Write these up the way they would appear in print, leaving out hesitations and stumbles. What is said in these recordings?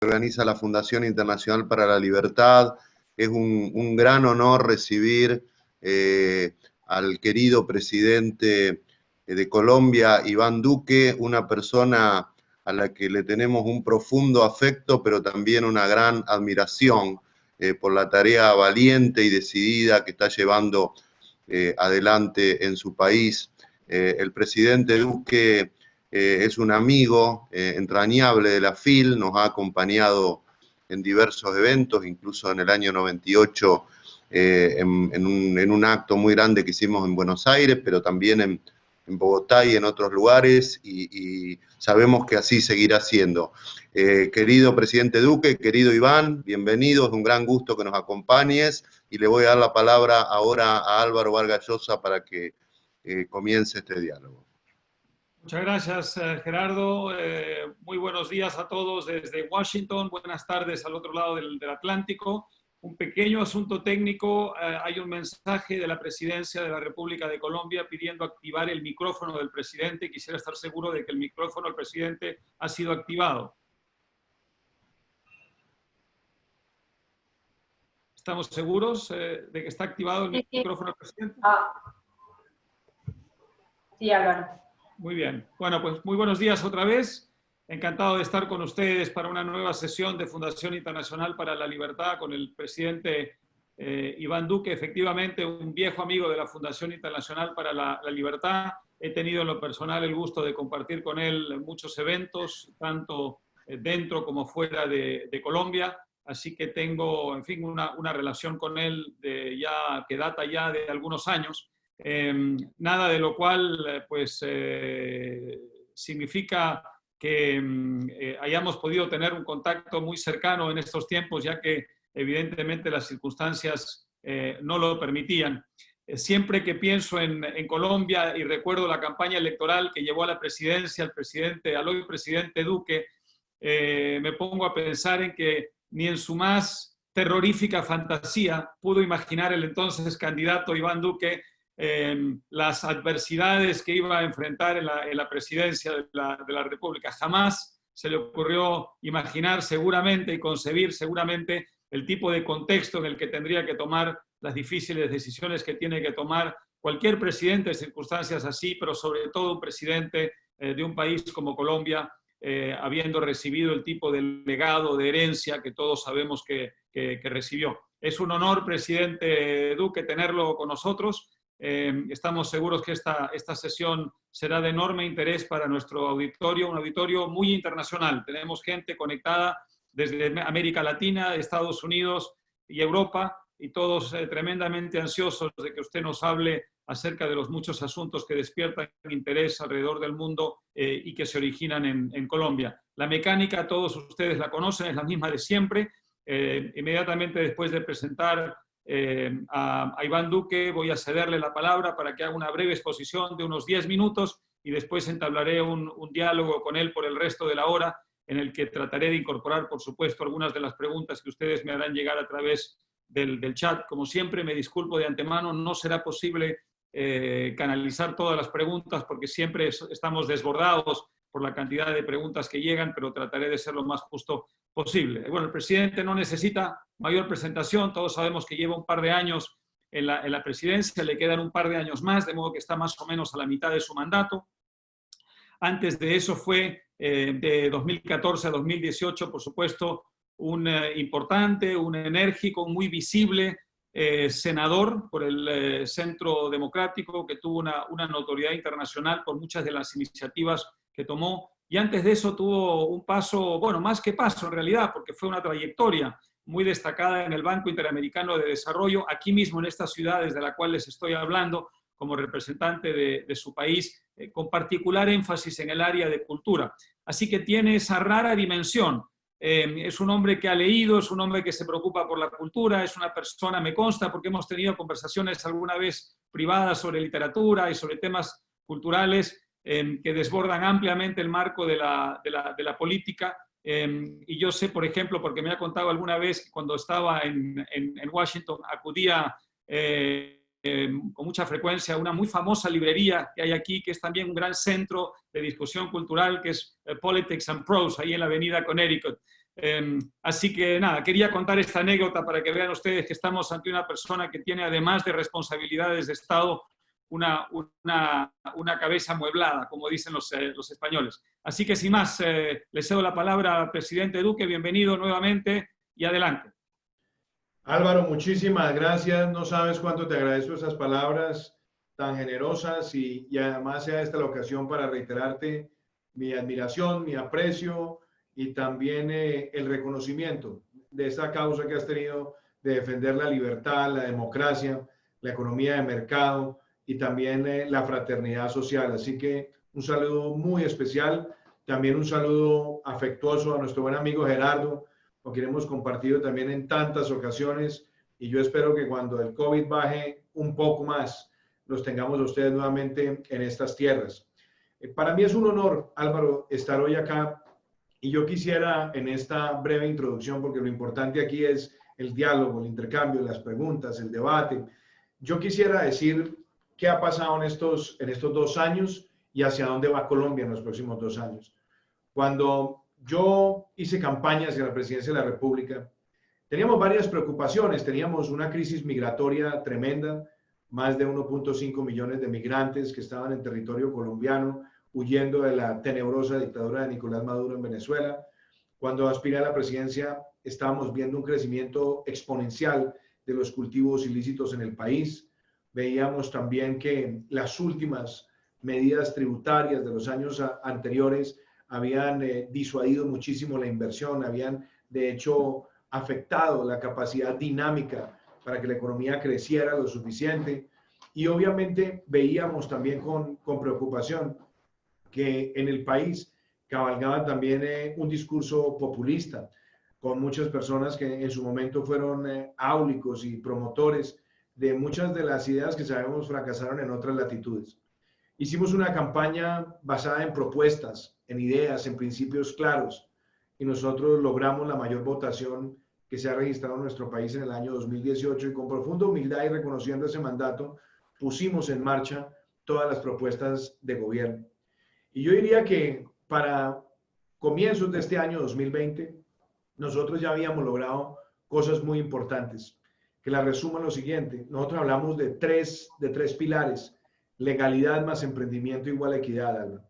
organiza la Fundación Internacional para la Libertad. Es un gran honor recibir al querido presidente de Colombia, Iván Duque, una persona a la que le tenemos un profundo afecto, pero también una gran admiración por la tarea valiente y decidida que está llevando adelante en su país. El presidente Duque es un amigo entrañable de la FIL, nos ha acompañado en diversos eventos, incluso en el año 98 en un acto muy grande que hicimos en Buenos Aires, pero también en Bogotá y en otros lugares, y sabemos que así seguirá siendo. Querido presidente Duque, querido Iván, bienvenido, es un gran gusto que nos acompañes, y le voy a dar la palabra ahora a Álvaro Vargas Llosa para que comience este diálogo. Muchas gracias, Gerardo. Muy buenos días a todos desde Washington. Buenas tardes al otro lado del Atlántico. Un pequeño asunto técnico. Hay un mensaje de la Presidencia de la República de Colombia pidiendo activar el micrófono del presidente. Quisiera estar seguro de que el micrófono del presidente ha sido activado. ¿Estamos seguros de que está activado el micrófono del presidente? Sí, Álvaro. Muy bien. Bueno, pues muy buenos días otra vez. Encantado de estar con ustedes para una nueva sesión de Fundación Internacional para la Libertad con el presidente Iván Duque, efectivamente un viejo amigo de la Fundación Internacional para la Libertad. He tenido en lo personal el gusto de compartir con él muchos eventos, tanto dentro como fuera de Colombia. Así que tengo, en fin, una relación con él que data ya de algunos años. Nada de lo cual pues significa que hayamos podido tener un contacto muy cercano en estos tiempos, ya que evidentemente las circunstancias no lo permitían. Siempre que pienso en Colombia y recuerdo la campaña electoral que llevó a la presidencia al hoy presidente Duque, me pongo a pensar en que ni en su más terrorífica fantasía pudo imaginar el entonces candidato Iván Duque las adversidades que iba a enfrentar en la presidencia de la República. Jamás se le ocurrió imaginar seguramente y concebir seguramente el tipo de contexto en el que tendría que tomar las difíciles decisiones que tiene que tomar cualquier presidente en circunstancias así, pero sobre todo un presidente de un país como Colombia, habiendo recibido el tipo de legado, de herencia que todos sabemos que recibió. Es un honor, presidente Duque, tenerlo con nosotros. Estamos seguros que esta sesión será de enorme interés para nuestro auditorio, un auditorio muy internacional. Tenemos gente conectada desde América Latina, Estados Unidos y Europa, y todos tremendamente ansiosos de que usted nos hable acerca de los muchos asuntos que despiertan interés alrededor del mundo y que se originan en Colombia. La mecánica, todos ustedes la conocen, es la misma de siempre. Inmediatamente después de presentar a Iván Duque, voy a cederle la palabra para que haga una breve exposición de unos 10 minutos y después entablaré un diálogo con él por el resto de la hora, en el que trataré de incorporar, por supuesto, algunas de las preguntas que ustedes me harán llegar a través del chat. Como siempre, me disculpo de antemano, no será posible canalizar todas las preguntas porque siempre estamos desbordados por la cantidad de preguntas que llegan, pero trataré de ser lo más justo posible. Bueno, el presidente no necesita mayor presentación, todos sabemos que lleva un par de años en la presidencia, le quedan un par de años más, de modo que está más o menos a la mitad de su mandato. Antes de eso fue de 2014 a 2018, por supuesto, un importante, un enérgico, muy visible senador por el Centro Democrático, que tuvo una notoriedad internacional por muchas de las iniciativas que tomó. Y antes de eso tuvo un paso, bueno, más que paso en realidad, porque fue una trayectoria muy destacada en el Banco Interamericano de Desarrollo, aquí mismo en esta ciudad desde la cual les estoy hablando, como representante de su país, con particular énfasis en el área de cultura. Así que tiene esa rara dimensión. Es un hombre que ha leído, es un hombre que se preocupa por la cultura, es una persona, me consta, porque hemos tenido conversaciones alguna vez privadas sobre literatura y sobre temas culturales que desbordan ampliamente el marco de la política. Y yo sé, por ejemplo, porque me ha contado alguna vez que cuando estaba en Washington acudía con mucha frecuencia a una muy famosa librería que hay aquí, que es también un gran centro de discusión cultural, que es Politics and Prose, ahí en la avenida Connecticut. Así que nada, quería contar esta anécdota para que vean ustedes que estamos ante una persona que tiene, además de responsabilidades de Estado, una cabeza amueblada, como dicen los españoles. Así que sin más, le cedo la palabra al presidente Duque. Bienvenido nuevamente y adelante. Álvaro, muchísimas gracias. No sabes cuánto te agradezco esas palabras tan generosas y además sea esta la ocasión para reiterarte mi admiración, mi aprecio y también el reconocimiento de esta causa que has tenido de defender la libertad, la democracia, la economía de mercado y también la fraternidad social. Así que un saludo muy especial, también un saludo afectuoso a nuestro buen amigo Gerardo, con quien hemos compartido también en tantas ocasiones, y yo espero que cuando el COVID baje un poco más, los tengamos a ustedes nuevamente en estas tierras. Para mí es un honor, Álvaro, estar hoy acá, y yo quisiera en esta breve introducción, porque lo importante aquí es el diálogo, el intercambio, las preguntas, el debate. Yo quisiera decir qué ha pasado en estos 2 años y hacia dónde va Colombia en los próximos 2 años. Cuando yo hice campaña hacia la presidencia de la República, teníamos varias preocupaciones. Teníamos una crisis migratoria tremenda, más de 1.5 millones de migrantes que estaban en territorio colombiano, huyendo de la tenebrosa dictadura de Nicolás Maduro en Venezuela. Cuando aspiré a la presidencia, estábamos viendo un crecimiento exponencial de los cultivos ilícitos en el país. Veíamos también que las últimas medidas tributarias de los años anteriores habían disuadido muchísimo la inversión, habían de hecho afectado la capacidad dinámica para que la economía creciera lo suficiente. Y obviamente veíamos también con preocupación que en el país cabalgaba también un discurso populista, con muchas personas que en su momento fueron áulicos y promotores de muchas de las ideas que sabemos fracasaron en otras latitudes. Hicimos una campaña basada en propuestas, en ideas, en principios claros, y nosotros logramos la mayor votación que se ha registrado en nuestro país en el año 2018, y con profunda humildad y reconociendo ese mandato, pusimos en marcha todas las propuestas de gobierno. Y yo diría que para comienzos de este año 2020, nosotros ya habíamos logrado cosas muy importantes, que la resumo en lo siguiente. Nosotros hablamos de tres pilares: legalidad más emprendimiento igual a equidad, Álvaro.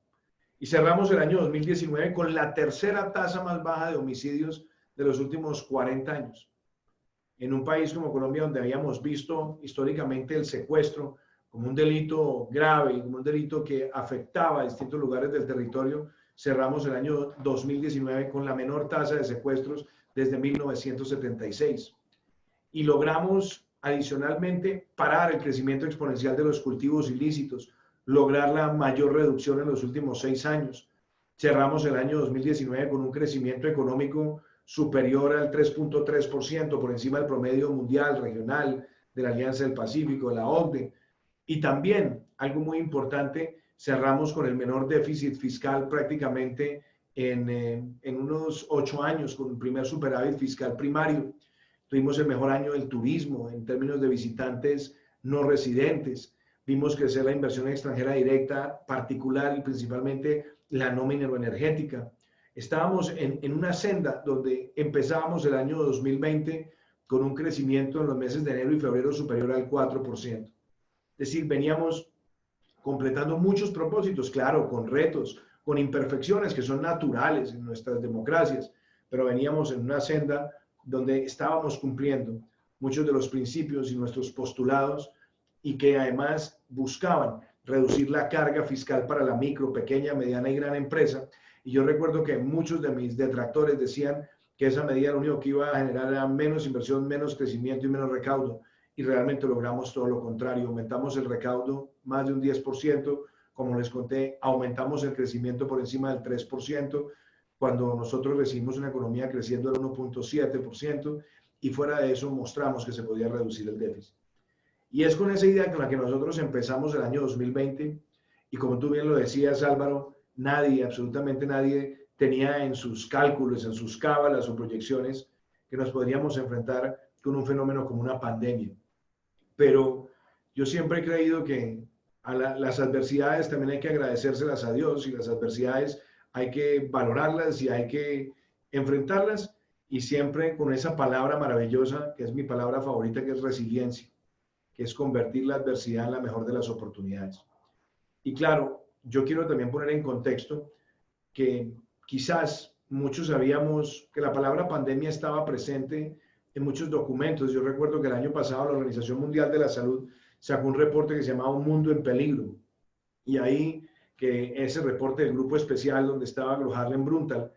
Y cerramos el año 2019 con la tercera tasa más baja de homicidios de los últimos 40 años. En un país como Colombia, donde habíamos visto históricamente el secuestro como un delito grave y como un delito que afectaba a distintos lugares del territorio, cerramos el año 2019 con la menor tasa de secuestros desde 1976. Y logramos adicionalmente parar el crecimiento exponencial de los cultivos ilícitos, lograr la mayor reducción en los últimos 6 años. Cerramos el año 2019 con un crecimiento económico superior al 3.3%, por encima del promedio mundial, regional, de la Alianza del Pacífico, de la OCDE. Y también, algo muy importante, cerramos con el menor déficit fiscal prácticamente en unos 8 años, con un primer superávit fiscal primario. Tuvimos el mejor año del turismo en términos de visitantes no residentes. Vimos crecer la inversión extranjera directa, particular y principalmente la no mineroenergética. Estábamos en una senda donde empezábamos el año 2020 con un crecimiento en los meses de enero y febrero superior al 4%. Es decir, veníamos completando muchos propósitos, claro, con retos, con imperfecciones que son naturales en nuestras democracias, pero veníamos en una senda donde estábamos cumpliendo muchos de los principios y nuestros postulados, y que además buscaban reducir la carga fiscal para la micro, pequeña, mediana y gran empresa. Y yo recuerdo que muchos de mis detractores decían que esa medida lo único que iba a generar era menos inversión, menos crecimiento y menos recaudo. Y realmente logramos todo lo contrario. Aumentamos el recaudo más de un 10%. Como les conté, aumentamos el crecimiento por encima del 3%, cuando nosotros recibimos una economía creciendo al 1.7%, y fuera de eso mostramos que se podía reducir el déficit. Y es con esa idea con la que nosotros empezamos el año 2020, y como tú bien lo decías, Álvaro, nadie, absolutamente nadie, tenía en sus cálculos, en sus cábalas o proyecciones que nos podríamos enfrentar con un fenómeno como una pandemia. Pero yo siempre he creído que a las adversidades también hay que agradecérselas a Dios, y las adversidades hay que valorarlas y hay que enfrentarlas, y siempre con esa palabra maravillosa, que es mi palabra favorita, que es resiliencia, que es convertir la adversidad en la mejor de las oportunidades. Y claro, yo quiero también poner en contexto que quizás muchos sabíamos que la palabra pandemia estaba presente en muchos documentos. Yo recuerdo que el año pasado la Organización Mundial de la Salud sacó un reporte que se llamaba Un Mundo en Peligro. Y ahí, que ese reporte del grupo especial donde estaba Gro Harlem Brundtland,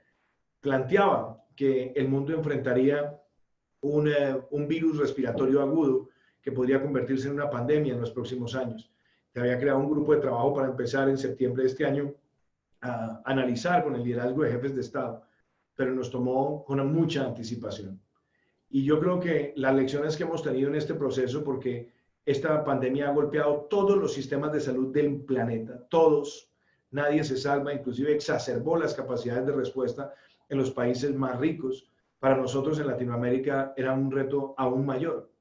planteaba que el mundo enfrentaría un virus respiratorio agudo que podría convertirse en una pandemia en los próximos años. Se había creado un grupo de trabajo para empezar en septiembre de este año a analizar con el liderazgo de jefes de Estado, pero nos tomó con mucha anticipación. Y yo creo que las lecciones que hemos tenido en este proceso, porque esta pandemia ha golpeado todos los sistemas de salud del planeta, todos, nadie se salva, inclusive exacerbó las capacidades de respuesta en los países más ricos. Para nosotros en Latinoamérica era un reto aún mayor.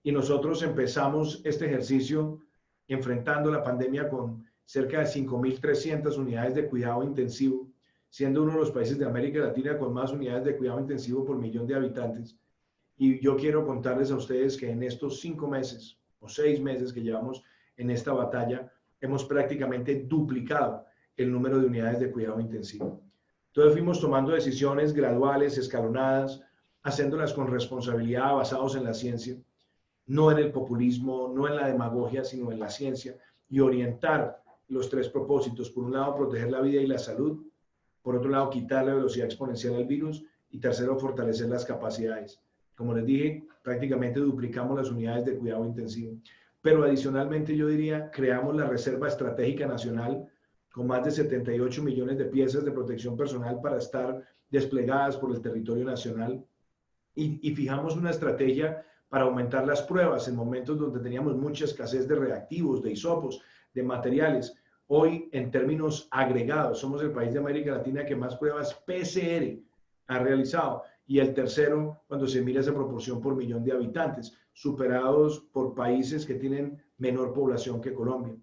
Y nosotros empezamos este ejercicio enfrentando la pandemia con cerca de 5.300 unidades de cuidado intensivo, siendo uno de los países de América Latina con más unidades de cuidado intensivo por millón de habitantes. Y yo quiero contarles a ustedes que en estos 5 meses o 6 meses que llevamos en esta batalla, hemos prácticamente duplicado el número de unidades de cuidado intensivo. Entonces fuimos tomando decisiones graduales, escalonadas, haciéndolas con responsabilidad, basados en la ciencia, no en el populismo, no en la demagogia, sino en la ciencia, y orientar los 3 propósitos. Por un lado, proteger la vida y la salud. Por otro lado, quitar la velocidad exponencial al virus. Y tercero, fortalecer las capacidades. Como les dije, prácticamente duplicamos las unidades de cuidado intensivo. Pero adicionalmente yo diría, creamos la Reserva Estratégica Nacional con más de 78 millones de piezas de protección personal para estar desplegadas por el territorio nacional. Y fijamos una estrategia para aumentar las pruebas en momentos donde teníamos mucha escasez de reactivos, de hisopos, de materiales. Hoy, en términos agregados, somos el país de América Latina que más pruebas PCR ha realizado y el tercero cuando se mira esa proporción por millón de habitantes, superados por países que tienen menor población que Colombia.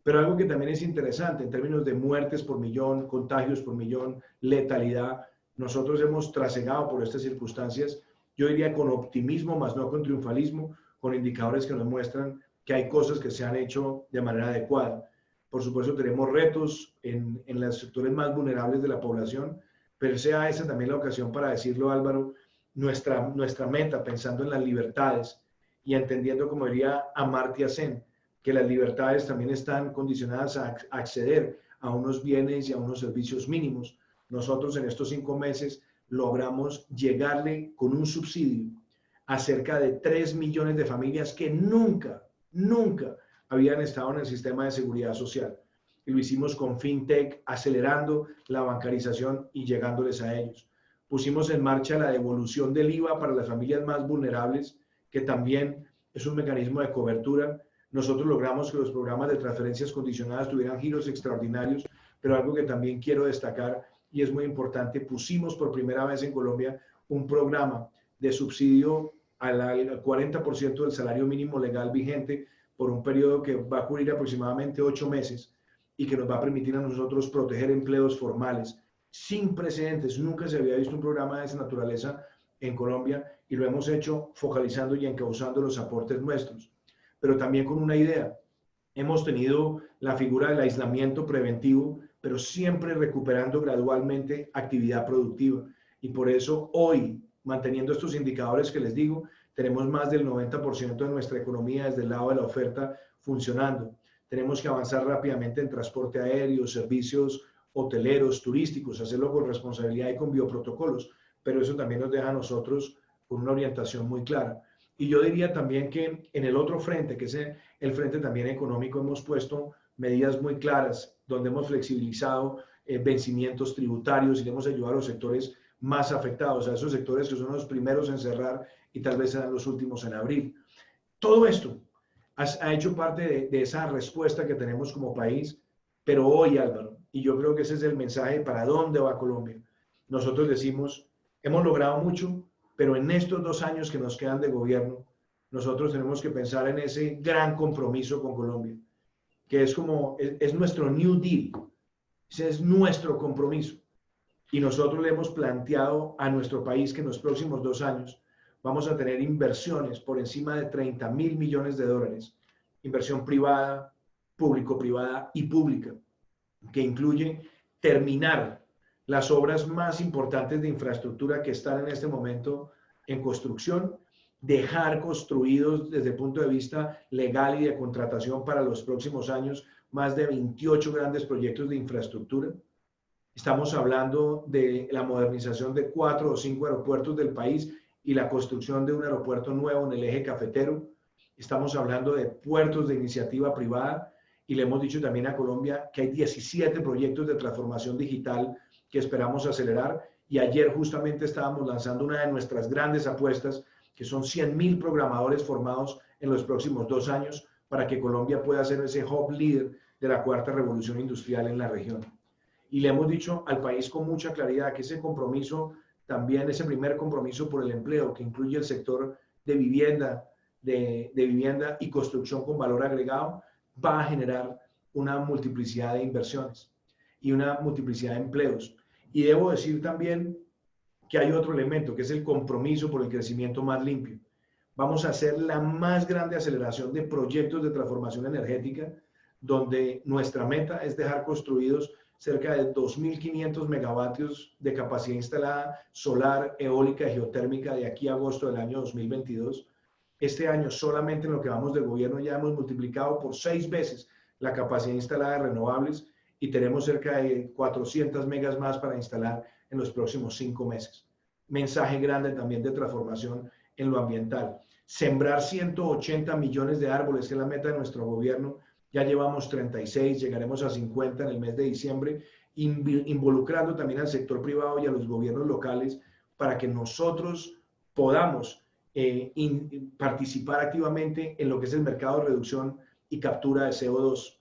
Pero algo que también es interesante en términos de muertes por millón, contagios por millón, letalidad, nosotros hemos trasegado por estas circunstancias, yo diría con optimismo, más no con triunfalismo, con indicadores que nos muestran que hay cosas que se han hecho de manera adecuada. Por supuesto, tenemos retos en los sectores más vulnerables de la población, pero sea esa también la ocasión para decirlo, Álvaro, nuestra meta, pensando en las libertades y entendiendo, como diría Amartya Sen, que las libertades también están condicionadas a acceder a unos bienes y a unos servicios mínimos. Nosotros en estos 5 meses logramos llegarle con un subsidio a cerca de 3 millones de familias que nunca habían estado en el sistema de seguridad social. Y lo hicimos con FinTech, acelerando la bancarización y llegándoles a ellos. Pusimos en marcha la devolución del IVA para las familias más vulnerables, que también es un mecanismo de cobertura. Nosotros logramos que los programas de transferencias condicionadas tuvieran giros extraordinarios, pero algo que también quiero destacar y es muy importante, pusimos por primera vez en Colombia un programa de subsidio al 40% del salario mínimo legal vigente por un periodo que va a cubrir aproximadamente 8 meses y que nos va a permitir a nosotros proteger empleos formales sin precedentes. Nunca se había visto un programa de esa naturaleza en Colombia y lo hemos hecho focalizando y encauzando los aportes nuestros, pero también con una idea. Hemos tenido la figura del aislamiento preventivo, pero siempre recuperando gradualmente actividad productiva. Y por eso hoy, manteniendo estos indicadores que les digo, tenemos más del 90% de nuestra economía desde el lado de la oferta funcionando. Tenemos que avanzar rápidamente en transporte aéreo, servicios hoteleros, turísticos, hacerlo con responsabilidad y con bioprotocolos, pero eso también nos deja a nosotros con una orientación muy clara. Y yo diría también que en el otro frente, que es el frente también económico, hemos puesto medidas muy claras, donde hemos flexibilizado vencimientos tributarios y hemos ayudado a los sectores más afectados, a esos sectores que son los primeros en cerrar y tal vez serán los últimos en abrir. Todo esto ha hecho parte de esa respuesta que tenemos como país, pero hoy, Álvaro, y yo creo que ese es el mensaje para dónde va Colombia. Nosotros decimos, hemos logrado mucho, pero en estos 2 años que nos quedan de gobierno, nosotros tenemos que pensar en ese gran compromiso con Colombia, que es nuestro New Deal, ese es nuestro compromiso. Y nosotros le hemos planteado a nuestro país que en los próximos 2 años vamos a tener inversiones por encima de 30.000 millones de dólares, inversión privada, público-privada y pública, que incluye terminar las obras más importantes de infraestructura que están en este momento en construcción, dejar construidos desde el punto de vista legal y de contratación para los próximos años más de 28 grandes proyectos de infraestructura. Estamos hablando de la modernización de 4 o 5 aeropuertos del país y la construcción de un aeropuerto nuevo en el eje cafetero. Estamos hablando de puertos de iniciativa privada y le hemos dicho también a Colombia que hay 17 proyectos de transformación digital que esperamos acelerar, y ayer justamente estábamos lanzando una de nuestras grandes apuestas, que son 100.000 programadores formados en los próximos 2 años para que Colombia pueda ser ese hub líder de la cuarta revolución industrial en la región. Y le hemos dicho al país con mucha claridad que ese compromiso, también ese primer compromiso por el empleo, que incluye el sector de vivienda, de vivienda y construcción con valor agregado, va a generar una multiplicidad de inversiones y una multiplicidad de empleos. Y debo decir también que hay otro elemento, que es el compromiso por el crecimiento más limpio. Vamos a hacer la más grande aceleración de proyectos de transformación energética, donde nuestra meta es dejar construidos cerca de 2.500 megavatios de capacidad instalada solar, eólica y geotérmica de aquí a agosto del año 2022. Este año solamente en lo que vamos del gobierno ya hemos multiplicado por 6 veces la capacidad instalada de renovables y tenemos cerca de 400 megas más para instalar en los próximos 5 meses. Mensaje grande también de transformación en lo ambiental. Sembrar 180 millones de árboles, que es la meta de nuestro gobierno. Ya llevamos 36, llegaremos a 50 en el mes de diciembre, involucrando también al sector privado y a los gobiernos locales para que nosotros podamos participar activamente en lo que es el mercado de reducción y captura de CO2.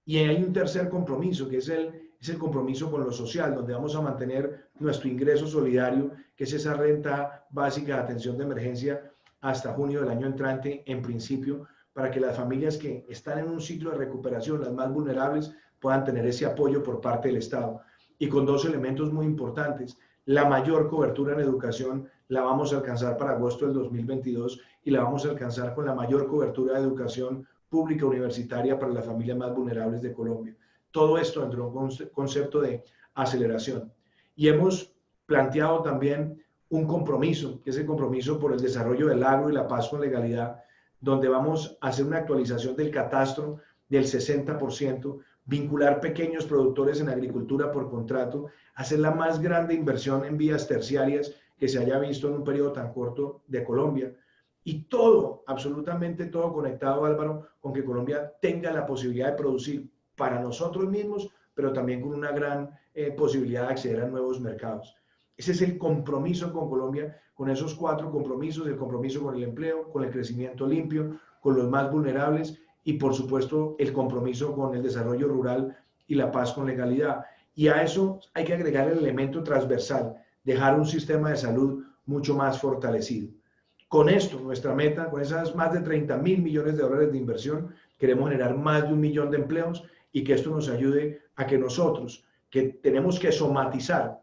Y hay un tercer compromiso, que es el compromiso con lo social, donde vamos a mantener nuestro ingreso solidario, que es esa renta básica de atención de emergencia hasta junio del año entrante, en principio, para que las familias que están en un ciclo de recuperación, las más vulnerables, puedan tener ese apoyo por parte del Estado. Y con 2 elementos muy importantes. La mayor cobertura en educación la vamos a alcanzar para agosto del 2022 y la vamos a alcanzar con la mayor cobertura de educación pública universitaria para las familias más vulnerables de Colombia. Todo esto dentro de un concepto de aceleración. Y hemos planteado también un compromiso, que es el compromiso por el desarrollo del agro y la paz con legalidad, donde vamos a hacer una actualización del catastro del 60%, vincular pequeños productores en agricultura por contrato, hacer la más grande inversión en vías terciarias que se haya visto en un periodo tan corto de Colombia. Y todo, absolutamente todo conectado, Álvaro, con que Colombia tenga la posibilidad de producir para nosotros mismos, pero también con una gran posibilidad de acceder a nuevos mercados. Ese es el compromiso con Colombia, con esos 4 compromisos: el compromiso con el empleo, con el crecimiento limpio, con los más vulnerables y, por supuesto, el compromiso con el desarrollo rural y la paz con legalidad. Y a eso hay que agregar el elemento transversal, dejar un sistema de salud mucho más fortalecido. Con esto, nuestra meta, con esas más de 30.000 millones de dólares de inversión, queremos generar más de 1 millón de empleos y que esto nos ayude a que nosotros, que tenemos que somatizar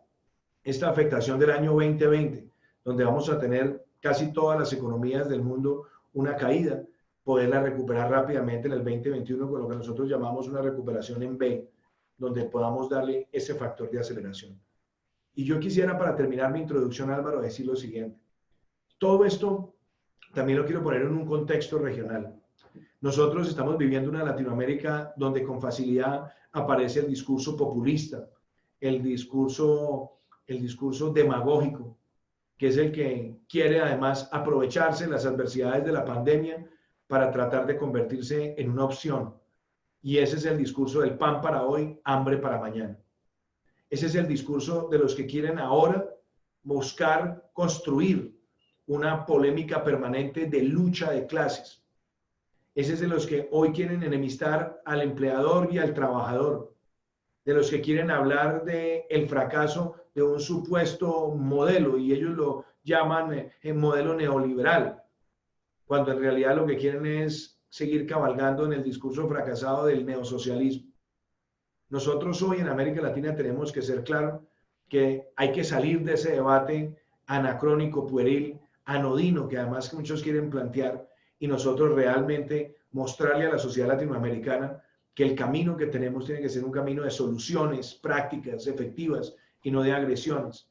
esta afectación del año 2020, donde vamos a tener casi todas las economías del mundo una caída, poderla recuperar rápidamente en el 2021 con lo que nosotros llamamos una recuperación en V, donde podamos darle ese factor de aceleración. Y yo quisiera, para terminar mi introducción, Álvaro, decir lo siguiente. Todo esto también lo quiero poner en un contexto regional. Nosotros estamos viviendo una Latinoamérica donde con facilidad aparece el discurso populista, el discurso demagógico, que es el que quiere además aprovecharse de las adversidades de la pandemia para tratar de convertirse en una opción. Y ese es el discurso del pan para hoy, hambre para mañana. Ese es el discurso de los que quieren ahora buscar construir una polémica permanente de lucha de clases. Ese es de los que hoy quieren enemistar al empleador y al trabajador, de los que quieren hablar del fracaso de un supuesto modelo, y ellos lo llaman el modelo neoliberal, cuando en realidad lo que quieren es seguir cabalgando en el discurso fracasado del neosocialismo. Nosotros hoy en América Latina tenemos que ser claros que hay que salir de ese debate anacrónico, pueril, anodino, que además muchos quieren plantear, y nosotros realmente mostrarle a la sociedad latinoamericana que el camino que tenemos tiene que ser un camino de soluciones prácticas, efectivas, y no de agresiones.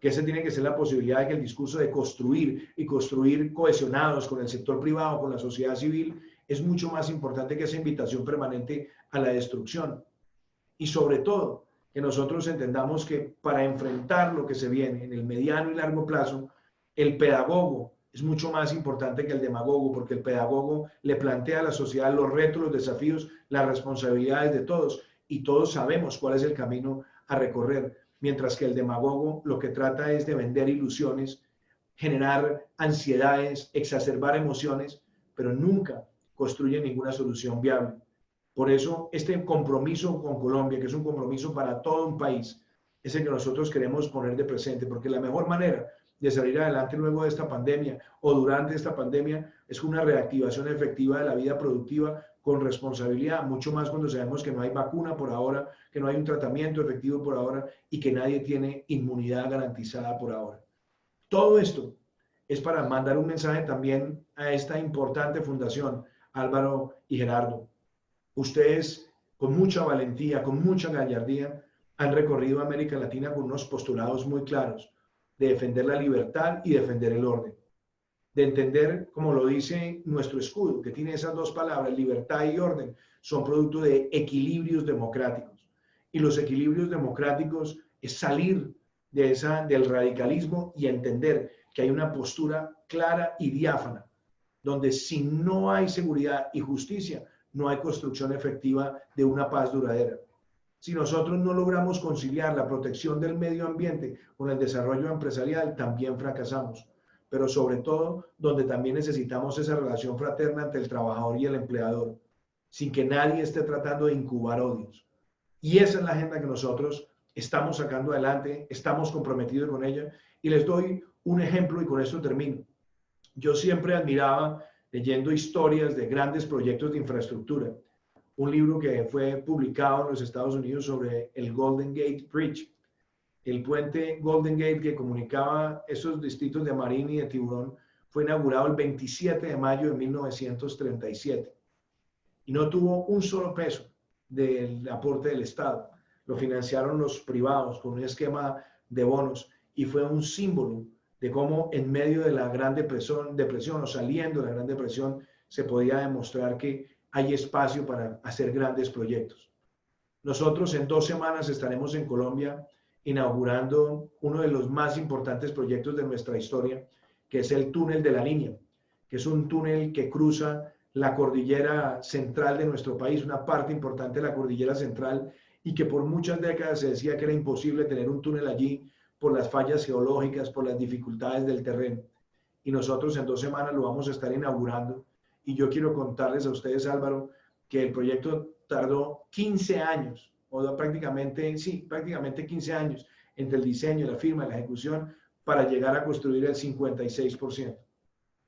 Que esa tiene que ser la posibilidad de que el discurso de construir y construir cohesionados con el sector privado, con la sociedad civil, es mucho más importante que esa invitación permanente a la destrucción. Y sobre todo, que nosotros entendamos que para enfrentar lo que se viene en el mediano y largo plazo, el pedagogo es mucho más importante que el demagogo, porque el pedagogo le plantea a la sociedad los retos, los desafíos, las responsabilidades de todos, y todos sabemos cuál es el camino a recorrer, mientras que el demagogo lo que trata es de vender ilusiones, generar ansiedades, exacerbar emociones, pero nunca construye ninguna solución viable. Por eso, este compromiso con Colombia, que es un compromiso para todo un país, es el que nosotros queremos poner de presente, porque la mejor manera de salir adelante luego de esta pandemia o durante esta pandemia es una reactivación efectiva de la vida productiva con responsabilidad, mucho más cuando sabemos que no hay vacuna por ahora, que no hay un tratamiento efectivo por ahora y que nadie tiene inmunidad garantizada por ahora. Todo esto es para mandar un mensaje también a esta importante fundación, Álvaro y Gerardo. Ustedes, con mucha valentía, con mucha gallardía, han recorrido América Latina con unos postulados muy claros de defender la libertad y defender el orden. De entender, como lo dice nuestro escudo, que tiene esas dos palabras, libertad y orden, son producto de equilibrios democráticos. Y los equilibrios democráticos es salir del radicalismo y entender que hay una postura clara y diáfana, donde si no hay seguridad y justicia, no hay construcción efectiva de una paz duradera. Si nosotros no logramos conciliar la protección del medio ambiente con el desarrollo empresarial, también fracasamos. Pero sobre todo, donde también necesitamos esa relación fraterna entre el trabajador y el empleador, sin que nadie esté tratando de incubar odios. Y esa es la agenda que nosotros estamos sacando adelante, estamos comprometidos con ella. Y les doy un ejemplo y con esto termino. Yo siempre admiraba, leyendo historias de grandes proyectos de infraestructura, un libro que fue publicado en los Estados Unidos sobre el Golden Gate Bridge, el puente Golden Gate que comunicaba esos distritos de Marín y de Tiburón, fue inaugurado el 27 de mayo de 1937 y no tuvo un solo peso del aporte del Estado. Lo financiaron los privados con un esquema de bonos y fue un símbolo de cómo en medio de la Gran Depresión o saliendo de la Gran Depresión se podía demostrar que hay espacio para hacer grandes proyectos. Nosotros en 2 semanas estaremos en Colombia inaugurando uno de los más importantes proyectos de nuestra historia, que es el túnel de la Línea, que es un túnel que cruza la cordillera central de nuestro país, una parte importante de la cordillera central, y que por muchas décadas se decía que era imposible tener un túnel allí por las fallas geológicas, por las dificultades del terreno. Y nosotros en 2 semanas lo vamos a estar inaugurando. Y yo quiero contarles a ustedes, Álvaro, que el proyecto tardó 15 años, o prácticamente 15 años, entre el diseño, la firma y la ejecución, para llegar a construir el 56%.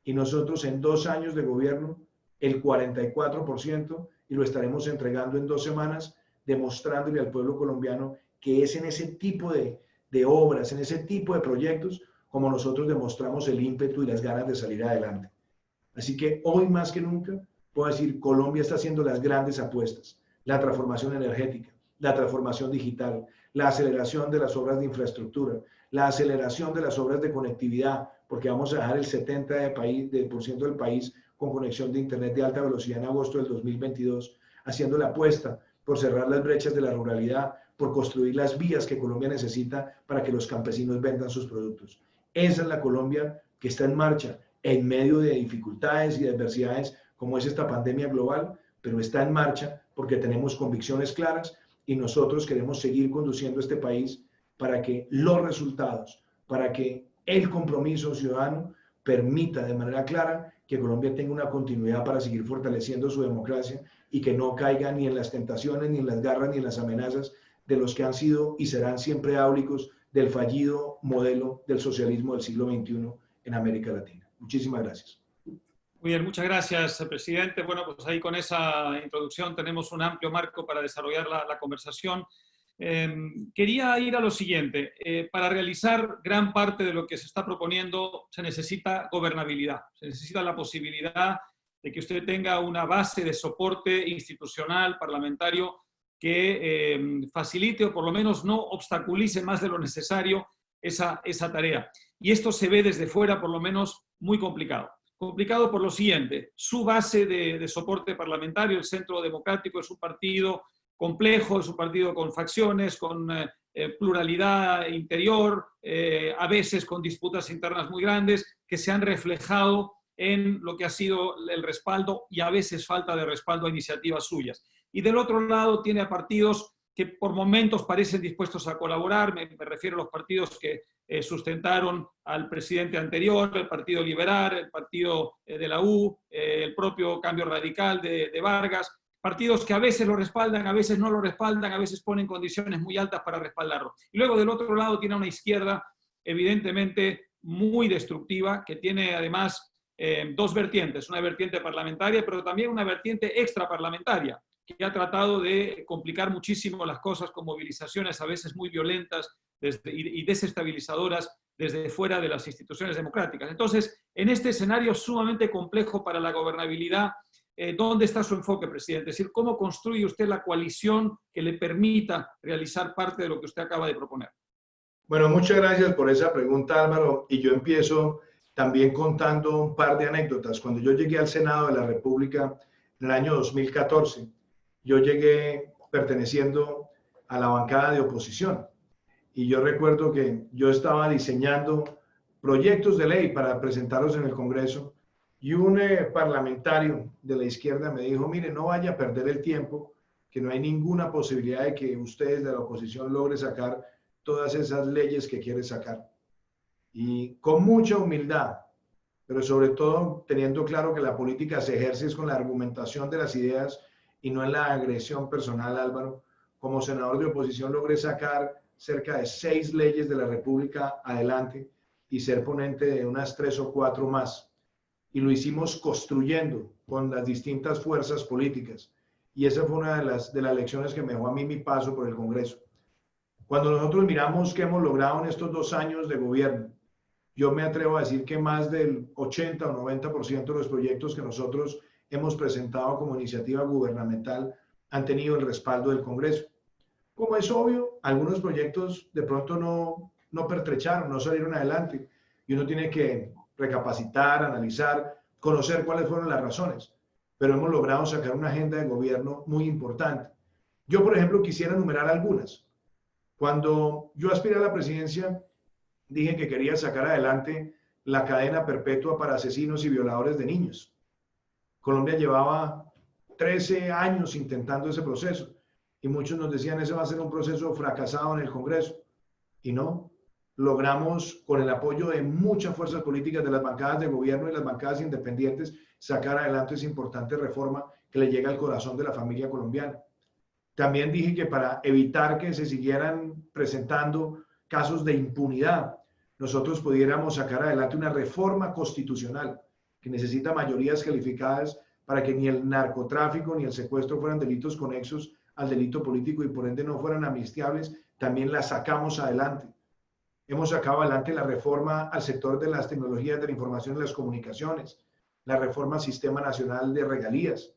Y nosotros en 2 años de gobierno, el 44%, y lo estaremos entregando en 2 semanas, demostrándole al pueblo colombiano que es en ese tipo de obras, en ese tipo de proyectos, como nosotros demostramos el ímpetu y las ganas de salir adelante. Así que hoy más que nunca, puedo decir, Colombia está haciendo las grandes apuestas, la transformación energética, la transformación digital, la aceleración de las obras de infraestructura, la aceleración de las obras de conectividad, porque vamos a dejar el 70% del país con conexión de Internet de alta velocidad en agosto del 2022, haciendo la apuesta por cerrar las brechas de la ruralidad, por construir las vías que Colombia necesita para que los campesinos vendan sus productos. Esa es la Colombia que está en marcha en medio de dificultades y de adversidades como es esta pandemia global, pero está en marcha porque tenemos convicciones claras y nosotros queremos seguir conduciendo este país para que los resultados, para que el compromiso ciudadano permita de manera clara que Colombia tenga una continuidad para seguir fortaleciendo su democracia y que no caiga ni en las tentaciones, ni en las garras, ni en las amenazas de los que han sido y serán siempre áulicos del fallido modelo del socialismo del siglo XXI en América Latina. Muchísimas gracias. Muy bien, muchas gracias, presidente. Bueno, pues ahí con esa introducción tenemos un amplio marco para desarrollar la conversación. Quería ir a lo siguiente. Para realizar gran parte de lo que se está proponiendo se necesita gobernabilidad, se necesita la posibilidad de que usted tenga una base de soporte institucional, parlamentario, que facilite o por lo menos no obstaculice más de lo necesario esa tarea. Y esto se ve desde fuera, por lo menos, muy complicado. Complicado por lo siguiente: su base de soporte parlamentario, el Centro Democrático, es un partido complejo, es un partido con facciones, con pluralidad interior, a veces con disputas internas muy grandes, que se han reflejado en lo que ha sido el respaldo y a veces falta de respaldo a iniciativas suyas. Y del otro lado tiene a partidos que por momentos parecen dispuestos a colaborar, me refiero a los partidos que sustentaron al presidente anterior, el Partido Liberal, el Partido de la U, el propio Cambio Radical de Vargas, partidos que a veces lo respaldan, a veces no lo respaldan, a veces ponen condiciones muy altas para respaldarlo. Y luego del otro lado tiene una izquierda evidentemente muy destructiva, que tiene además dos vertientes, una vertiente parlamentaria, pero también una vertiente extraparlamentaria, que ha tratado de complicar muchísimo las cosas con movilizaciones a veces muy violentas y desestabilizadoras desde fuera de las instituciones democráticas. Entonces, en este escenario sumamente complejo para la gobernabilidad, ¿dónde está su enfoque, presidente? Es decir, ¿cómo construye usted la coalición que le permita realizar parte de lo que usted acaba de proponer? Bueno, muchas gracias por esa pregunta, Álvaro. Y yo empiezo también contando un par de anécdotas. Cuando yo llegué al Senado de la República en el año 2014, yo llegué perteneciendo a la bancada de oposición. Y yo recuerdo que yo estaba diseñando proyectos de ley para presentarlos en el Congreso. Y un parlamentario de la izquierda me dijo: mire, no vaya a perder el tiempo, que no hay ninguna posibilidad de que ustedes de la oposición logren sacar todas esas leyes que quiere sacar. Y con mucha humildad, pero sobre todo teniendo claro que la política se ejerce con la argumentación de las ideas y no en la agresión personal, Álvaro, como senador de oposición logré sacar cerca de 6 leyes de la República adelante y ser ponente de unas 3 o 4 más. Y lo hicimos construyendo con las distintas fuerzas políticas. Y esa fue una de las lecciones que me dejó a mí mi paso por el Congreso. Cuando nosotros miramos qué hemos logrado en estos 2 años de gobierno, yo me atrevo a decir que más del 80 o 90% de los proyectos que nosotros hemos presentado como iniciativa gubernamental han tenido el respaldo del Congreso. Como es obvio, algunos proyectos de pronto no pertrecharon, no salieron adelante. Y uno tiene que recapacitar, analizar, conocer cuáles fueron las razones. Pero hemos logrado sacar una agenda de gobierno muy importante. Yo, por ejemplo, quisiera enumerar algunas. Cuando yo aspiré a la presidencia, dije que quería sacar adelante la cadena perpetua para asesinos y violadores de niños. Colombia llevaba 13 años intentando ese proceso y muchos nos decían: ese va a ser un proceso fracasado en el Congreso. Y no, logramos, con el apoyo de muchas fuerzas políticas de las bancadas de gobierno y las bancadas independientes, sacar adelante esa importante reforma que le llega al corazón de la familia colombiana. También dije que para evitar que se siguieran presentando casos de impunidad, nosotros pudiéramos sacar adelante una reforma constitucional que necesita mayorías calificadas para que ni el narcotráfico ni el secuestro fueran delitos conexos al delito político y por ende no fueran amnistiables. También la sacamos adelante. Hemos sacado adelante la reforma al sector de las tecnologías de la información y las comunicaciones, la reforma al Sistema Nacional de Regalías.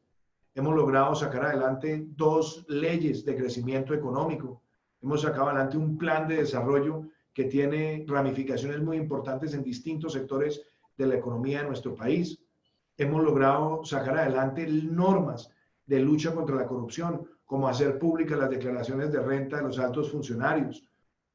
Hemos logrado sacar adelante 2 leyes de crecimiento económico. Hemos sacado adelante un plan de desarrollo que tiene ramificaciones muy importantes en distintos sectores de la economía de nuestro país. Hemos logrado sacar adelante normas de lucha contra la corrupción, como hacer públicas las declaraciones de renta de los altos funcionarios,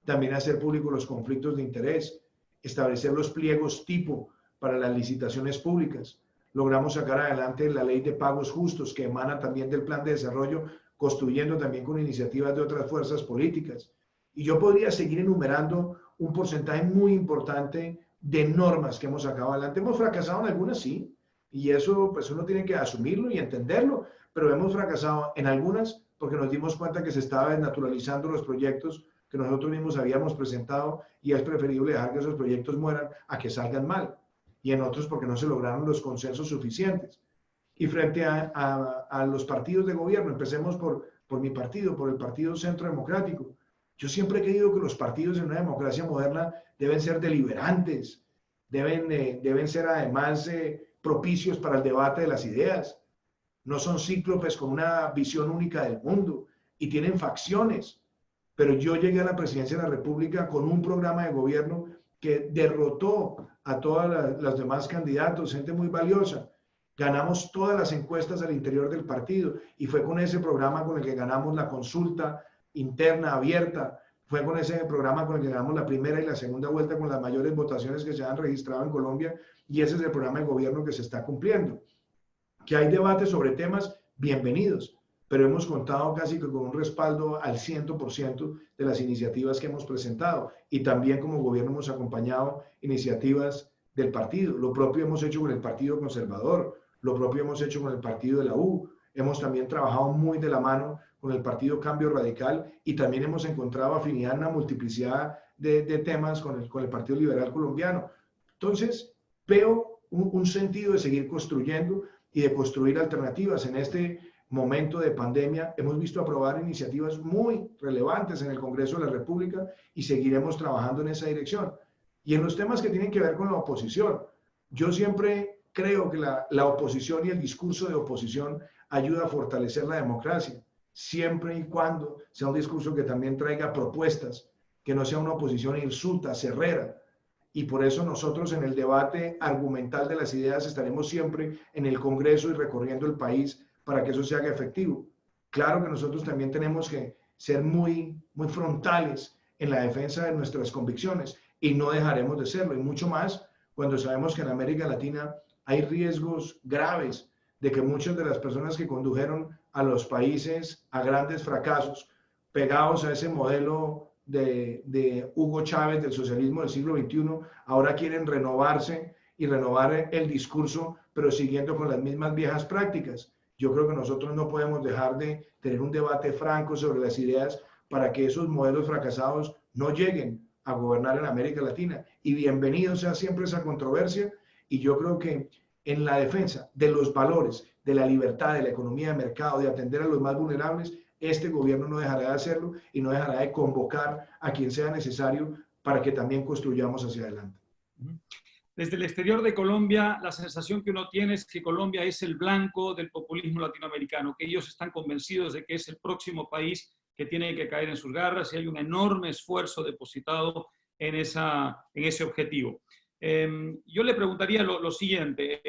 también hacer públicos los conflictos de interés, establecer los pliegos tipo para las licitaciones públicas. Logramos sacar adelante la ley de pagos justos que emana también del plan de desarrollo, construyendo también con iniciativas de otras fuerzas políticas. Y yo podría seguir enumerando un porcentaje muy importante de normas que hemos sacado adelante. Hemos fracasado en algunas, sí, y eso pues uno tiene que asumirlo y entenderlo, pero hemos fracasado en algunas porque nos dimos cuenta que se estaba desnaturalizando los proyectos que nosotros mismos habíamos presentado y es preferible dejar que esos proyectos mueran a que salgan mal. Y en otros porque no se lograron los consensos suficientes. Y frente a los partidos de gobierno, empecemos por mi partido, por el Partido Centro Democrático. Yo siempre he creído que los partidos en una democracia moderna deben ser deliberantes, deben ser además propicios para el debate de las ideas. No son cíclopes con una visión única del mundo y tienen facciones. Pero yo llegué a la presidencia de la República con un programa de gobierno que derrotó a todas las demás candidatos, gente muy valiosa. Ganamos todas las encuestas al interior del partido y fue con ese programa con el que ganamos la consulta interna abierta, fue con ese programa con el que ganamos la primera y la segunda vuelta con las mayores votaciones que se han registrado en Colombia, y ese es el programa de gobierno que se está cumpliendo. Que hay debates sobre temas, bienvenidos, pero hemos contado casi que con un respaldo al 100% de las iniciativas que hemos presentado, y también como gobierno hemos acompañado iniciativas del partido. Lo propio hemos hecho con el Partido Conservador, lo propio hemos hecho con el partido de la U, hemos también trabajado muy de la mano con el Partido Cambio Radical, y también hemos encontrado afinidad en una multiplicidad de temas con el Partido Liberal Colombiano. Entonces, veo un sentido de seguir construyendo y de construir alternativas. En este momento de pandemia hemos visto aprobar iniciativas muy relevantes en el Congreso de la República y seguiremos trabajando en esa dirección. Y en los temas que tienen que ver con la oposición, yo siempre creo que la oposición y el discurso de oposición ayuda a fortalecer la democracia, siempre y cuando sea un discurso que también traiga propuestas, que no sea una oposición hirsuta, cerrera. Y por eso nosotros en el debate argumental de las ideas estaremos siempre en el Congreso y recorriendo el país para que eso se haga efectivo. Claro que nosotros también tenemos que ser muy frontales en la defensa de nuestras convicciones, y no dejaremos de serlo, y mucho más cuando sabemos que en América Latina hay riesgos graves de que muchas de las personas que condujeron a los países a grandes fracasos, pegados a ese modelo de Hugo Chávez del socialismo del siglo XXI, ahora quieren renovarse y renovar el discurso, pero siguiendo con las mismas viejas prácticas. Yo creo que nosotros no podemos dejar de tener un debate franco sobre las ideas para que esos modelos fracasados no lleguen a gobernar en América Latina. Y bienvenido sea siempre esa controversia, y yo creo que en la defensa de los valores, de la libertad, de la economía de mercado, de atender a los más vulnerables, este gobierno no dejará de hacerlo y no dejará de convocar a quien sea necesario para que también construyamos hacia adelante. Desde el exterior de Colombia, la sensación que uno tiene es que Colombia es el blanco del populismo latinoamericano, que ellos están convencidos de que es el próximo país que tiene que caer en sus garras, y hay un enorme esfuerzo depositado en ese objetivo. Yo le preguntaría lo siguiente.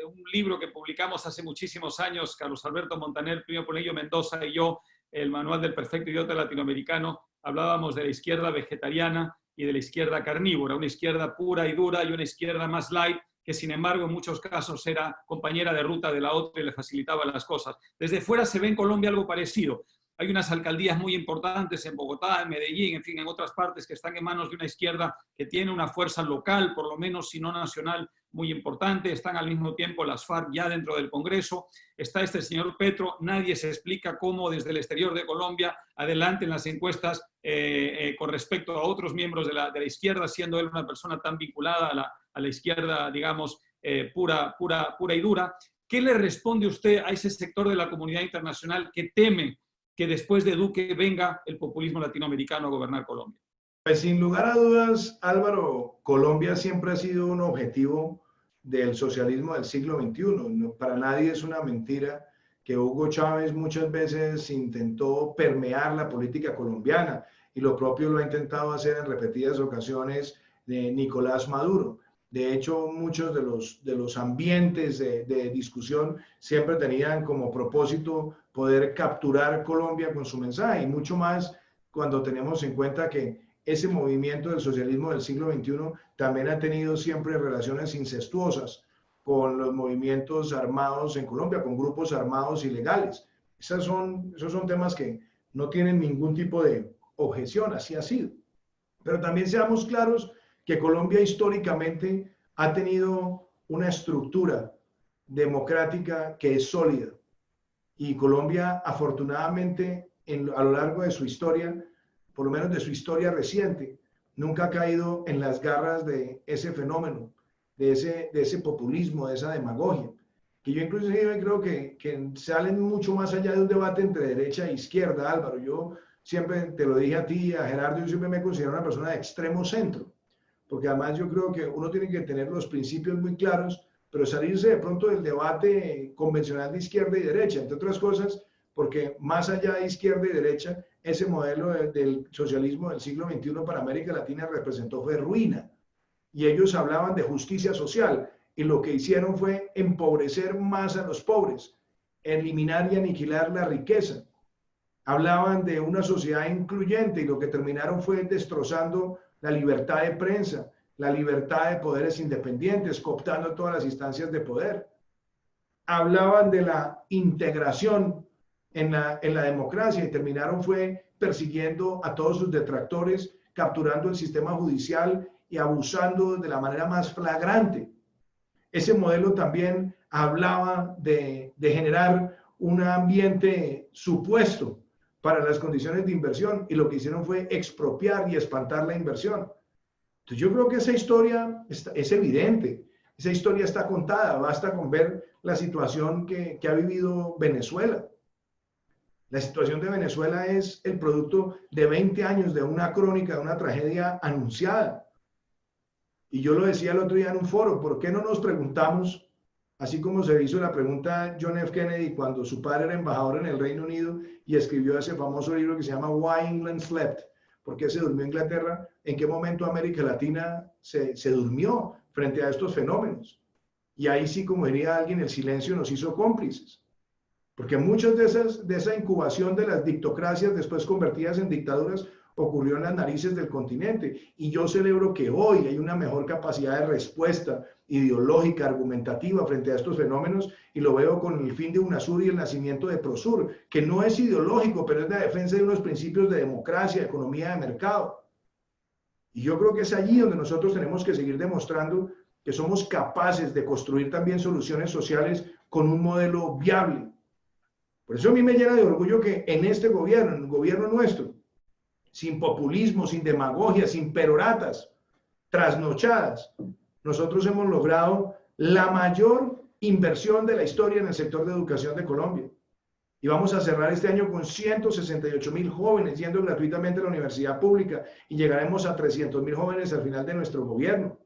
Un libro que publicamos hace muchísimos años, Carlos Alberto Montaner, Primo Polillo Mendoza y yo, el Manual del Perfecto Idiota Latinoamericano, hablábamos de la izquierda vegetariana y de la izquierda carnívora, una izquierda pura y dura y una izquierda más light, que sin embargo en muchos casos era compañera de ruta de la otra y le facilitaba las cosas. Desde fuera se ve en Colombia algo parecido. Hay unas alcaldías muy importantes en Bogotá, en Medellín, en fin, en otras partes, que están en manos de una izquierda que tiene una fuerza local, por lo menos si no nacional, muy importante. Están al mismo tiempo las FARC ya dentro del Congreso. Está este señor Petro. Nadie se explica cómo desde el exterior de Colombia adelante en las encuestas con respecto a otros miembros de la izquierda, siendo él una persona tan vinculada a la izquierda, digamos, pura y dura. ¿Qué le responde usted a ese sector de la comunidad internacional que teme que después de Duque venga el populismo latinoamericano a gobernar Colombia? Pues sin lugar a dudas, Álvaro, Colombia siempre ha sido un objetivo del socialismo del siglo XXI. Para nadie es una mentira que Hugo Chávez muchas veces intentó permear la política colombiana, y lo propio lo ha intentado hacer en repetidas ocasiones de Nicolás Maduro. De hecho, muchos de los ambientes de discusión siempre tenían como propósito poder capturar Colombia con su mensaje, y mucho más cuando tenemos en cuenta que ese movimiento del socialismo del siglo XXI también ha tenido siempre relaciones incestuosas con los movimientos armados en Colombia, con grupos armados ilegales. Esos son temas que no tienen ningún tipo de objeción, así ha sido. Pero también seamos claros que Colombia históricamente ha tenido una estructura democrática que es sólida. Y Colombia, afortunadamente, a lo largo de su historia, por lo menos de su historia reciente, nunca ha caído en las garras de ese fenómeno, de ese populismo, de esa demagogia, que yo inclusive creo que salen mucho más allá de un debate entre derecha e izquierda, Álvaro. siempre te lo dije a ti y a Gerardo, yo siempre me considero una persona de extremo centro, porque además yo creo que uno tiene que tener los principios muy claros, pero salirse de pronto del debate convencional de izquierda y derecha, entre otras cosas, porque más allá de izquierda y derecha, ese modelo del socialismo del siglo XXI para América Latina representó fue ruina. Y ellos hablaban de justicia social y lo que hicieron fue empobrecer más a los pobres, eliminar y aniquilar la riqueza. Hablaban de una sociedad incluyente y lo que terminaron fue destrozando la libertad de prensa, la libertad de poderes independientes, cooptando todas las instancias de poder. Hablaban de la integración en la democracia y terminaron fue persiguiendo a todos sus detractores, capturando el sistema judicial y abusando de la manera más flagrante. Ese modelo también hablaba de generar un ambiente supuesto para las condiciones de inversión y lo que hicieron fue expropiar y espantar la inversión. Entonces yo creo que esa historia es evidente, esa historia está contada, basta con ver la situación que ha vivido Venezuela. La situación de Venezuela es el producto de 20 años de una crónica, de una tragedia anunciada. Y yo lo decía el otro día en un foro, ¿por qué no nos preguntamos, así como se hizo la pregunta John F. Kennedy cuando su padre era embajador en el Reino Unido y escribió ese famoso libro que se llama Why England Slept? ¿Por qué se durmió Inglaterra? ¿En qué momento América Latina se durmió frente a estos fenómenos? Y ahí sí, como diría alguien, el silencio nos hizo cómplices. Porque muchas de esa incubación de las dictocracias después convertidas en dictaduras ocurrió en las narices del continente. Y yo celebro que hoy hay una mejor capacidad de respuesta ideológica, argumentativa frente a estos fenómenos, y lo veo con el fin de UNASUR y el nacimiento de PROSUR, que no es ideológico, pero es la defensa de unos principios de democracia, economía de mercado. Y yo creo que es allí donde nosotros tenemos que seguir demostrando que somos capaces de construir también soluciones sociales con un modelo viable. Por eso a mí me llena de orgullo que en este gobierno, en el gobierno nuestro, sin populismo, sin demagogia, sin peroratas, trasnochadas, nosotros hemos logrado la mayor inversión de la historia en el sector de educación de Colombia. Y vamos a cerrar este año con 168.000 jóvenes yendo gratuitamente a la universidad pública y llegaremos a 300.000 jóvenes al final de nuestro gobierno.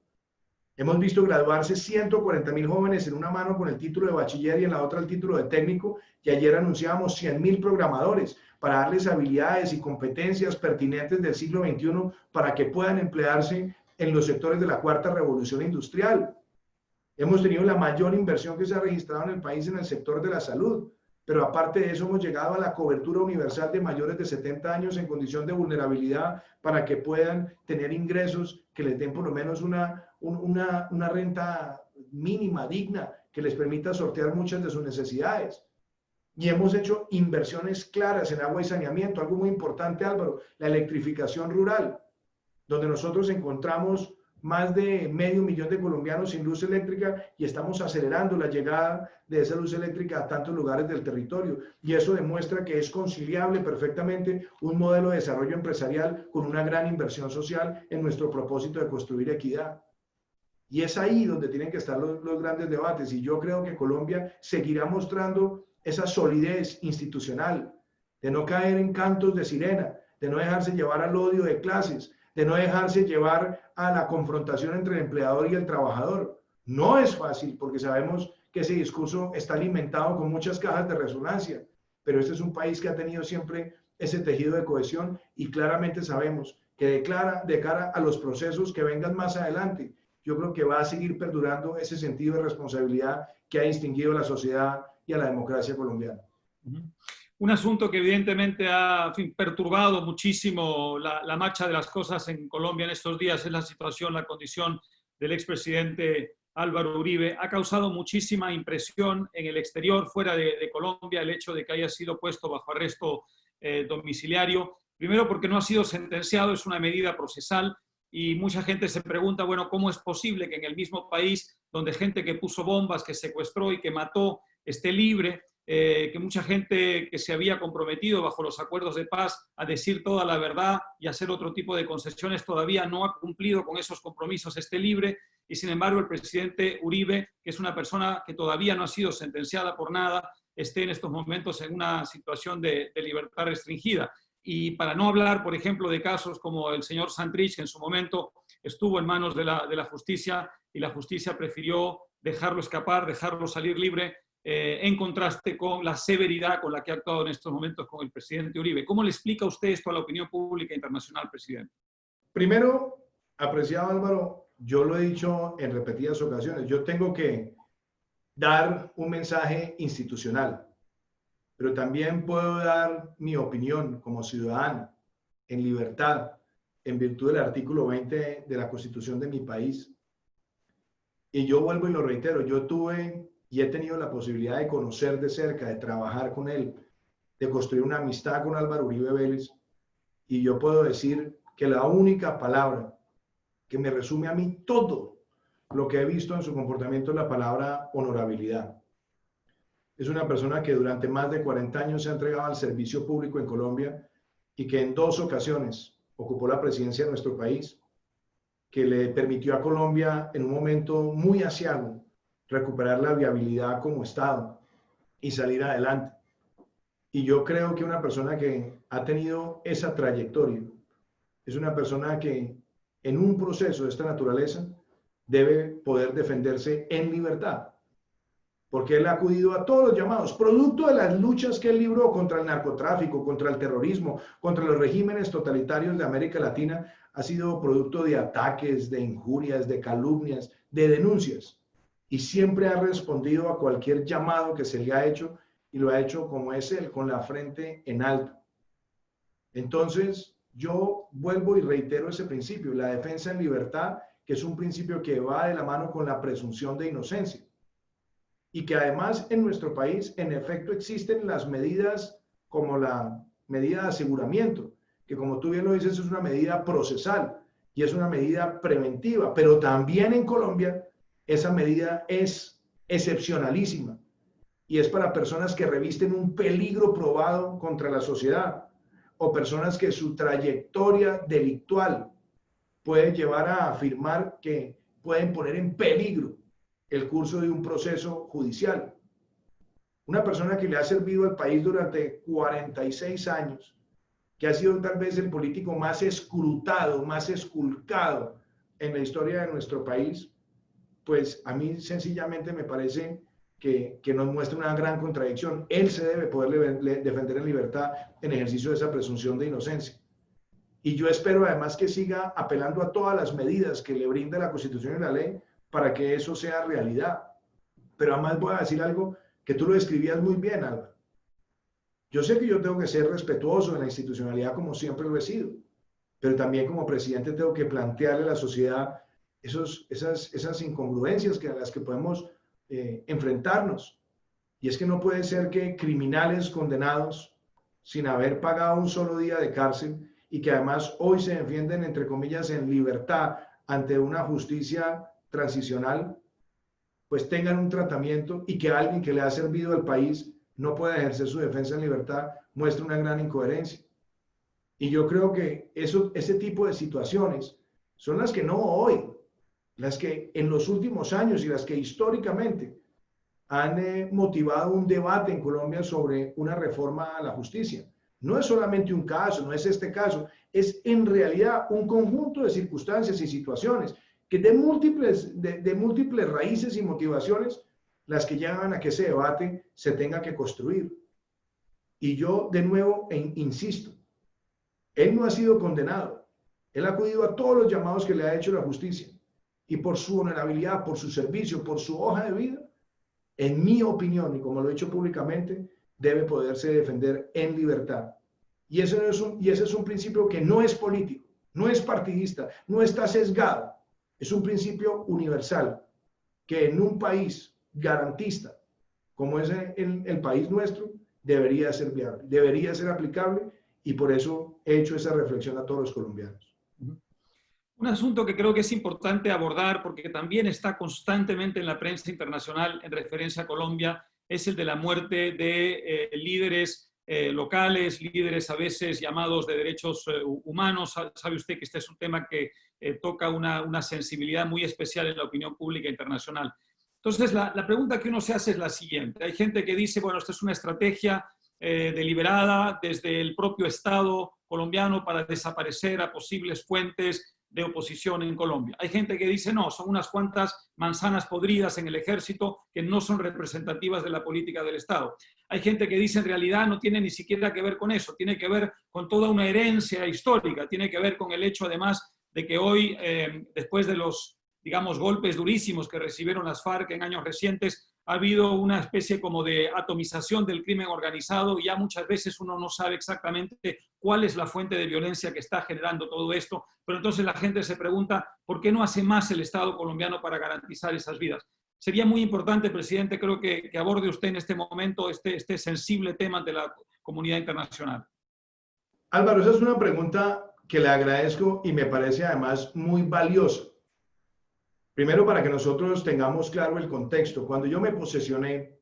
Hemos visto graduarse 140.000 jóvenes en una mano con el título de bachiller y en la otra el título de técnico, y ayer anunciábamos 100.000 programadores para darles habilidades y competencias pertinentes del siglo XXI para que puedan emplearse en los sectores de la cuarta revolución industrial. Hemos tenido la mayor inversión que se ha registrado en el país en el sector de la salud, pero aparte de eso hemos llegado a la cobertura universal de mayores de 70 años en condición de vulnerabilidad para que puedan tener ingresos que les den por lo menos una renta mínima, digna, que les permita sortear muchas de sus necesidades. Y hemos hecho inversiones claras en agua y saneamiento, algo muy importante, Álvaro, la electrificación rural, donde nosotros encontramos más de 500.000 de colombianos sin luz eléctrica y estamos acelerando la llegada de esa luz eléctrica a tantos lugares del territorio. Y eso demuestra que es conciliable perfectamente un modelo de desarrollo empresarial con una gran inversión social en nuestro propósito de construir equidad. Y es ahí donde tienen que estar los grandes debates. Y yo creo que Colombia seguirá mostrando esa solidez institucional, de no caer en cantos de sirena, de no dejarse llevar al odio de clases, de no dejarse llevar a la confrontación entre el empleador y el trabajador. No es fácil porque sabemos que ese discurso está alimentado con muchas cajas de resonancia, pero este es un país que ha tenido siempre ese tejido de cohesión y claramente sabemos que de cara a los procesos que vengan más adelante, yo creo que va a seguir perdurando ese sentido de responsabilidad que ha distinguido a la sociedad y a la democracia colombiana. Un asunto que evidentemente ha perturbado muchísimo la marcha de las cosas en Colombia en estos días es la situación, la condición del expresidente Álvaro Uribe. Ha causado muchísima impresión en el exterior, fuera de Colombia, el hecho de que haya sido puesto bajo arresto domiciliario. Primero porque no ha sido sentenciado, es una medida procesal. Y mucha gente se pregunta, bueno, ¿cómo es posible que en el mismo país donde gente que puso bombas, que secuestró y que mató esté libre, que mucha gente que se había comprometido bajo los acuerdos de paz a decir toda la verdad y hacer otro tipo de concesiones todavía no ha cumplido con esos compromisos, esté libre? Y sin embargo el presidente Uribe, que es una persona que todavía no ha sido sentenciada por nada, esté en estos momentos en una situación de libertad restringida. y para no hablar, por ejemplo, de casos como el señor Santrich, que en su momento estuvo en manos de la justicia y la justicia prefirió dejarlo escapar, dejarlo salir libre, en contraste con la severidad con la que ha actuado en estos momentos con el presidente Uribe. ¿Cómo le explica usted esto a la opinión pública internacional, presidente? Primero, apreciado Álvaro, yo lo he dicho en repetidas ocasiones, yo tengo que dar un mensaje institucional, pero también puedo dar mi opinión como ciudadano, en libertad, en virtud del artículo 20 de la Constitución de mi país. Y yo vuelvo y lo reitero, yo tuve y he tenido la posibilidad de conocer de cerca, de trabajar con él, de construir una amistad con Álvaro Uribe Vélez, y yo puedo decir que la única palabra que me resume a mí todo lo que he visto en su comportamiento es la palabra honorabilidad. Es una persona que durante más de 40 años se ha entregado al servicio público en Colombia y que en 2 ocasiones ocupó la presidencia de nuestro país, que le permitió a Colombia en un momento muy aciago recuperar la viabilidad como Estado y salir adelante. Y yo creo que una persona que ha tenido esa trayectoria es una persona que en un proceso de esta naturaleza debe poder defenderse en libertad, porque él ha acudido a todos los llamados, producto de las luchas que él libró contra el narcotráfico, contra el terrorismo, contra los regímenes totalitarios de América Latina, ha sido producto de ataques, de injurias, de calumnias, de denuncias, y siempre ha respondido a cualquier llamado que se le ha hecho, y lo ha hecho como es él, con la frente en alto. Entonces, yo vuelvo y reitero ese principio, la defensa en libertad, que es un principio que va de la mano con la presunción de inocencia. Y que además en nuestro país, en efecto, existen las medidas como la medida de aseguramiento, que como tú bien lo dices, es una medida procesal y es una medida preventiva, pero también en Colombia esa medida es excepcionalísima y es para personas que revisten un peligro probado contra la sociedad o personas que su trayectoria delictual puede llevar a afirmar que pueden poner en peligro el curso de un proceso judicial. Una persona que le ha servido al país durante 46 años, que ha sido tal vez el político más escrutado, más esculcado en la historia de nuestro país, pues a mí sencillamente me parece que nos muestra una gran contradicción. Él se debe poder defender en libertad en ejercicio de esa presunción de inocencia. Y yo espero además que siga apelando a todas las medidas que le brinda la Constitución y la ley para que eso sea realidad. Pero además voy a decir algo que tú lo describías muy bien, Álvaro. Yo sé que yo tengo que ser respetuoso de la institucionalidad como siempre lo he sido, pero también como presidente tengo que plantearle a la sociedad esas incongruencias a las que podemos enfrentarnos. Y es que no puede ser que criminales condenados sin haber pagado un solo día de cárcel y que además hoy se defienden, entre comillas, en libertad ante una justicia transicional, pues tengan un tratamiento y que alguien que le ha servido al país no pueda ejercer su defensa en libertad, muestra una gran incoherencia. Y yo creo que ese tipo de situaciones son las que no hoy, las que en los últimos años y las que históricamente han motivado un debate en Colombia sobre una reforma a la justicia. No es solamente un caso, no es este caso, es en realidad un conjunto de circunstancias y situaciones que de múltiples raíces y motivaciones las que llevan a que ese debate se tenga que construir. Y yo de nuevo insisto, él no ha sido condenado, él ha acudido a todos los llamados que le ha hecho la justicia y por su honorabilidad, por su servicio, por su hoja de vida, en mi opinión y como lo he hecho públicamente, debe poderse defender en libertad. Y ese es un principio que no es político, no es partidista, no está sesgado. Es un principio universal que en un país garantista como es el país nuestro debería ser viable, debería ser aplicable y por eso he hecho esa reflexión a todos los colombianos. Un asunto que creo que es importante abordar porque también está constantemente en la prensa internacional en referencia a Colombia es el de la muerte de líderes locales, líderes a veces llamados de derechos humanos. Sabe usted que este es un tema que toca una sensibilidad muy especial en la opinión pública internacional. Entonces, la pregunta que uno se hace es la siguiente. Hay gente que dice, bueno, esto es una estrategia deliberada desde el propio Estado colombiano para desaparecer a posibles fuentes de oposición en Colombia. Hay gente que dice, no, son unas cuantas manzanas podridas en el ejército que no son representativas de la política del Estado. Hay gente que dice, en realidad no tiene ni siquiera que ver con eso, tiene que ver con toda una herencia histórica, tiene que ver con el hecho además de que hoy, después de los, digamos, golpes durísimos que recibieron las FARC en años recientes, ha habido una especie como de atomización del crimen organizado y ya muchas veces uno no sabe exactamente cuál es la fuente de violencia que está generando todo esto, pero entonces la gente se pregunta, ¿por qué no hace más el Estado colombiano para garantizar esas vidas? Sería muy importante, presidente, creo que aborde usted en este momento este sensible tema de la comunidad internacional. Álvaro, esa es una pregunta que le agradezco y me parece además muy valiosa. Primero, para que nosotros tengamos claro el contexto. Cuando yo me posesioné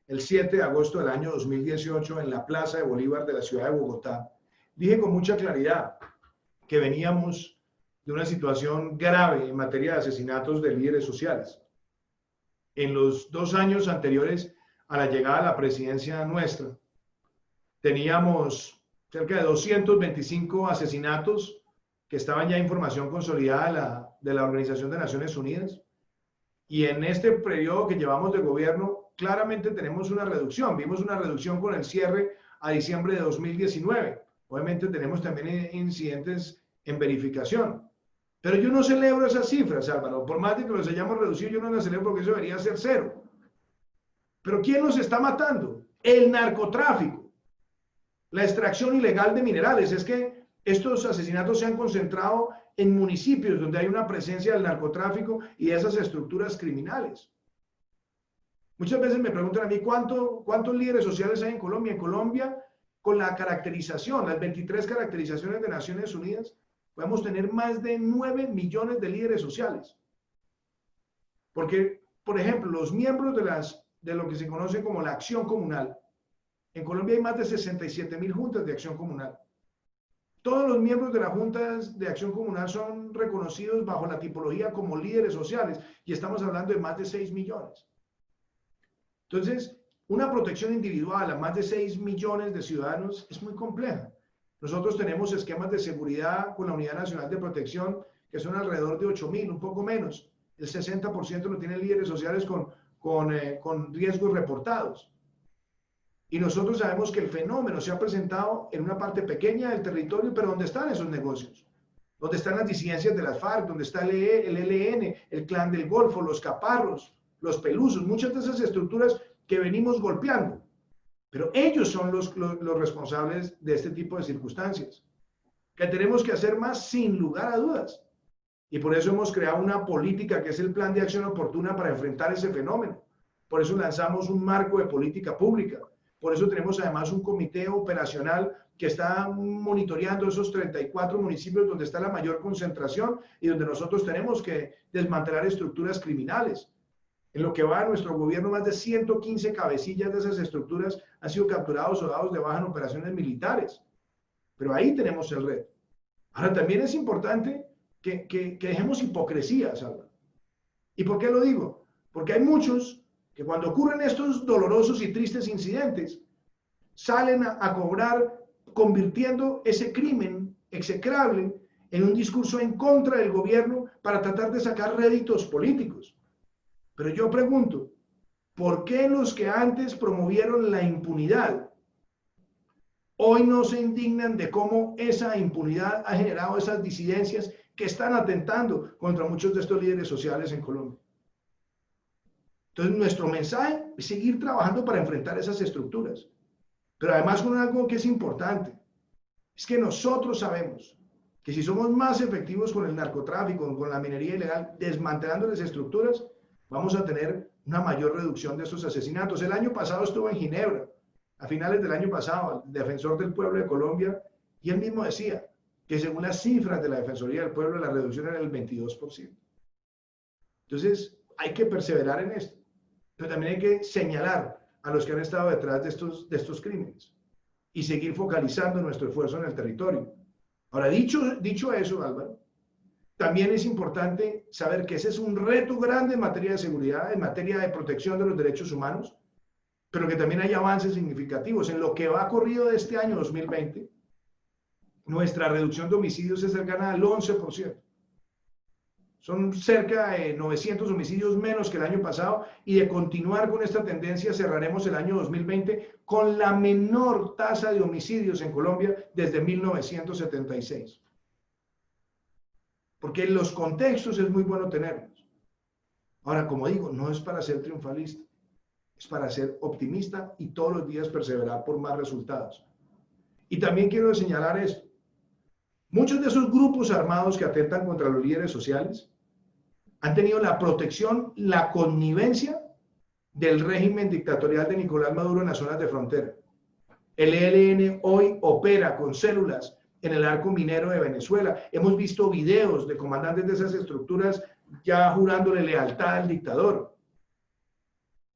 el 7 de agosto del año 2018 en la Plaza de Bolívar de la ciudad de Bogotá, dije con mucha claridad que veníamos de una situación grave en materia de asesinatos de líderes sociales. En los 2 años anteriores a la llegada a la presidencia nuestra, teníamos cerca de 225 asesinatos que estaban ya en información consolidada de la Organización de Naciones Unidas. Y en este periodo que llevamos de gobierno, claramente tenemos una reducción. Vimos una reducción con el cierre a diciembre de 2019. Obviamente tenemos también incidentes en verificación. Pero yo no celebro esas cifras, Álvaro. Por más de que los hayamos reducido, yo no las celebro porque eso debería ser 0. Pero ¿quién nos está matando? El narcotráfico, la extracción ilegal de minerales. Es que estos asesinatos se han concentrado en municipios donde hay una presencia del narcotráfico y de esas estructuras criminales. Muchas veces me preguntan a mí cuántos líderes sociales hay en Colombia. En Colombia, con la caracterización, las 23 caracterizaciones de Naciones Unidas, podemos tener más de 9 millones de líderes sociales. Porque, por ejemplo, los miembros de lo que se conoce como la acción comunal, en Colombia hay más de 67.000 juntas de acción comunal. Todos los miembros de las juntas de acción comunal son reconocidos bajo la tipología como líderes sociales y estamos hablando de más de 6 millones. Entonces, una protección individual a más de 6 millones de ciudadanos es muy compleja. Nosotros tenemos esquemas de seguridad con la Unidad Nacional de Protección que son alrededor de 8.000, un poco menos. El 60% lo tienen líderes sociales con riesgos reportados. Y nosotros sabemos que el fenómeno se ha presentado en una parte pequeña del territorio, pero ¿dónde están esos negocios? ¿Dónde están las disidencias de las FARC? ¿Dónde está el ELN, el Clan del Golfo, los Caparros, los Pelusos? Muchas de esas estructuras que venimos golpeando. Pero ellos son los responsables de este tipo de circunstancias. Que tenemos que hacer más sin lugar a dudas. Y por eso hemos creado una política que es el Plan de Acción Oportuna para enfrentar ese fenómeno. Por eso lanzamos un marco de política pública. Por eso tenemos además un comité operacional que está monitoreando esos 34 municipios donde está la mayor concentración y donde nosotros tenemos que desmantelar estructuras criminales. En lo que va a nuestro gobierno, más de 115 cabecillas de esas estructuras han sido capturados o dados de baja en operaciones militares. Pero ahí tenemos el reto. Ahora, también es importante que dejemos hipocresía, Salva. ¿Y por qué lo digo? Porque hay muchos que cuando ocurren estos dolorosos y tristes incidentes, salen a cobrar, convirtiendo ese crimen execrable en un discurso en contra del gobierno para tratar de sacar réditos políticos. Pero yo pregunto, ¿por qué los que antes promovieron la impunidad hoy no se indignan de cómo esa impunidad ha generado esas disidencias que están atentando contra muchos de estos líderes sociales en Colombia? Entonces, nuestro mensaje es seguir trabajando para enfrentar esas estructuras. Pero además con algo que es importante, es que nosotros sabemos que si somos más efectivos con el narcotráfico, con la minería ilegal, desmantelando las estructuras, vamos a tener una mayor reducción de estos asesinatos. El año pasado estuve en Ginebra, a finales del año pasado, el defensor del pueblo de Colombia, y él mismo decía que según las cifras de la Defensoría del Pueblo, la reducción era del 22%. Entonces, hay que perseverar en esto. Pero también hay que señalar a los que han estado detrás de estos crímenes y seguir focalizando nuestro esfuerzo en el territorio. Ahora, dicho eso, Álvaro, también es importante saber que ese es un reto grande en materia de seguridad, en materia de protección de los derechos humanos, pero que también hay avances significativos. En lo que va corrido de este año 2020, nuestra reducción de homicidios es cercana al 11%. Son cerca de 900 homicidios menos que el año pasado, y de continuar con esta tendencia cerraremos el año 2020 con la menor tasa de homicidios en Colombia desde 1976. Porque en los contextos es muy bueno tenerlos. Ahora, como digo, no es para ser triunfalista, es para ser optimista y todos los días perseverar por más resultados. Y también quiero señalar esto. Muchos de esos grupos armados que atentan contra los líderes sociales han tenido la protección, la connivencia del régimen dictatorial de Nicolás Maduro en las zonas de frontera. El ELN hoy opera con células en el arco minero de Venezuela. Hemos visto videos de comandantes de esas estructuras ya jurándole lealtad al dictador.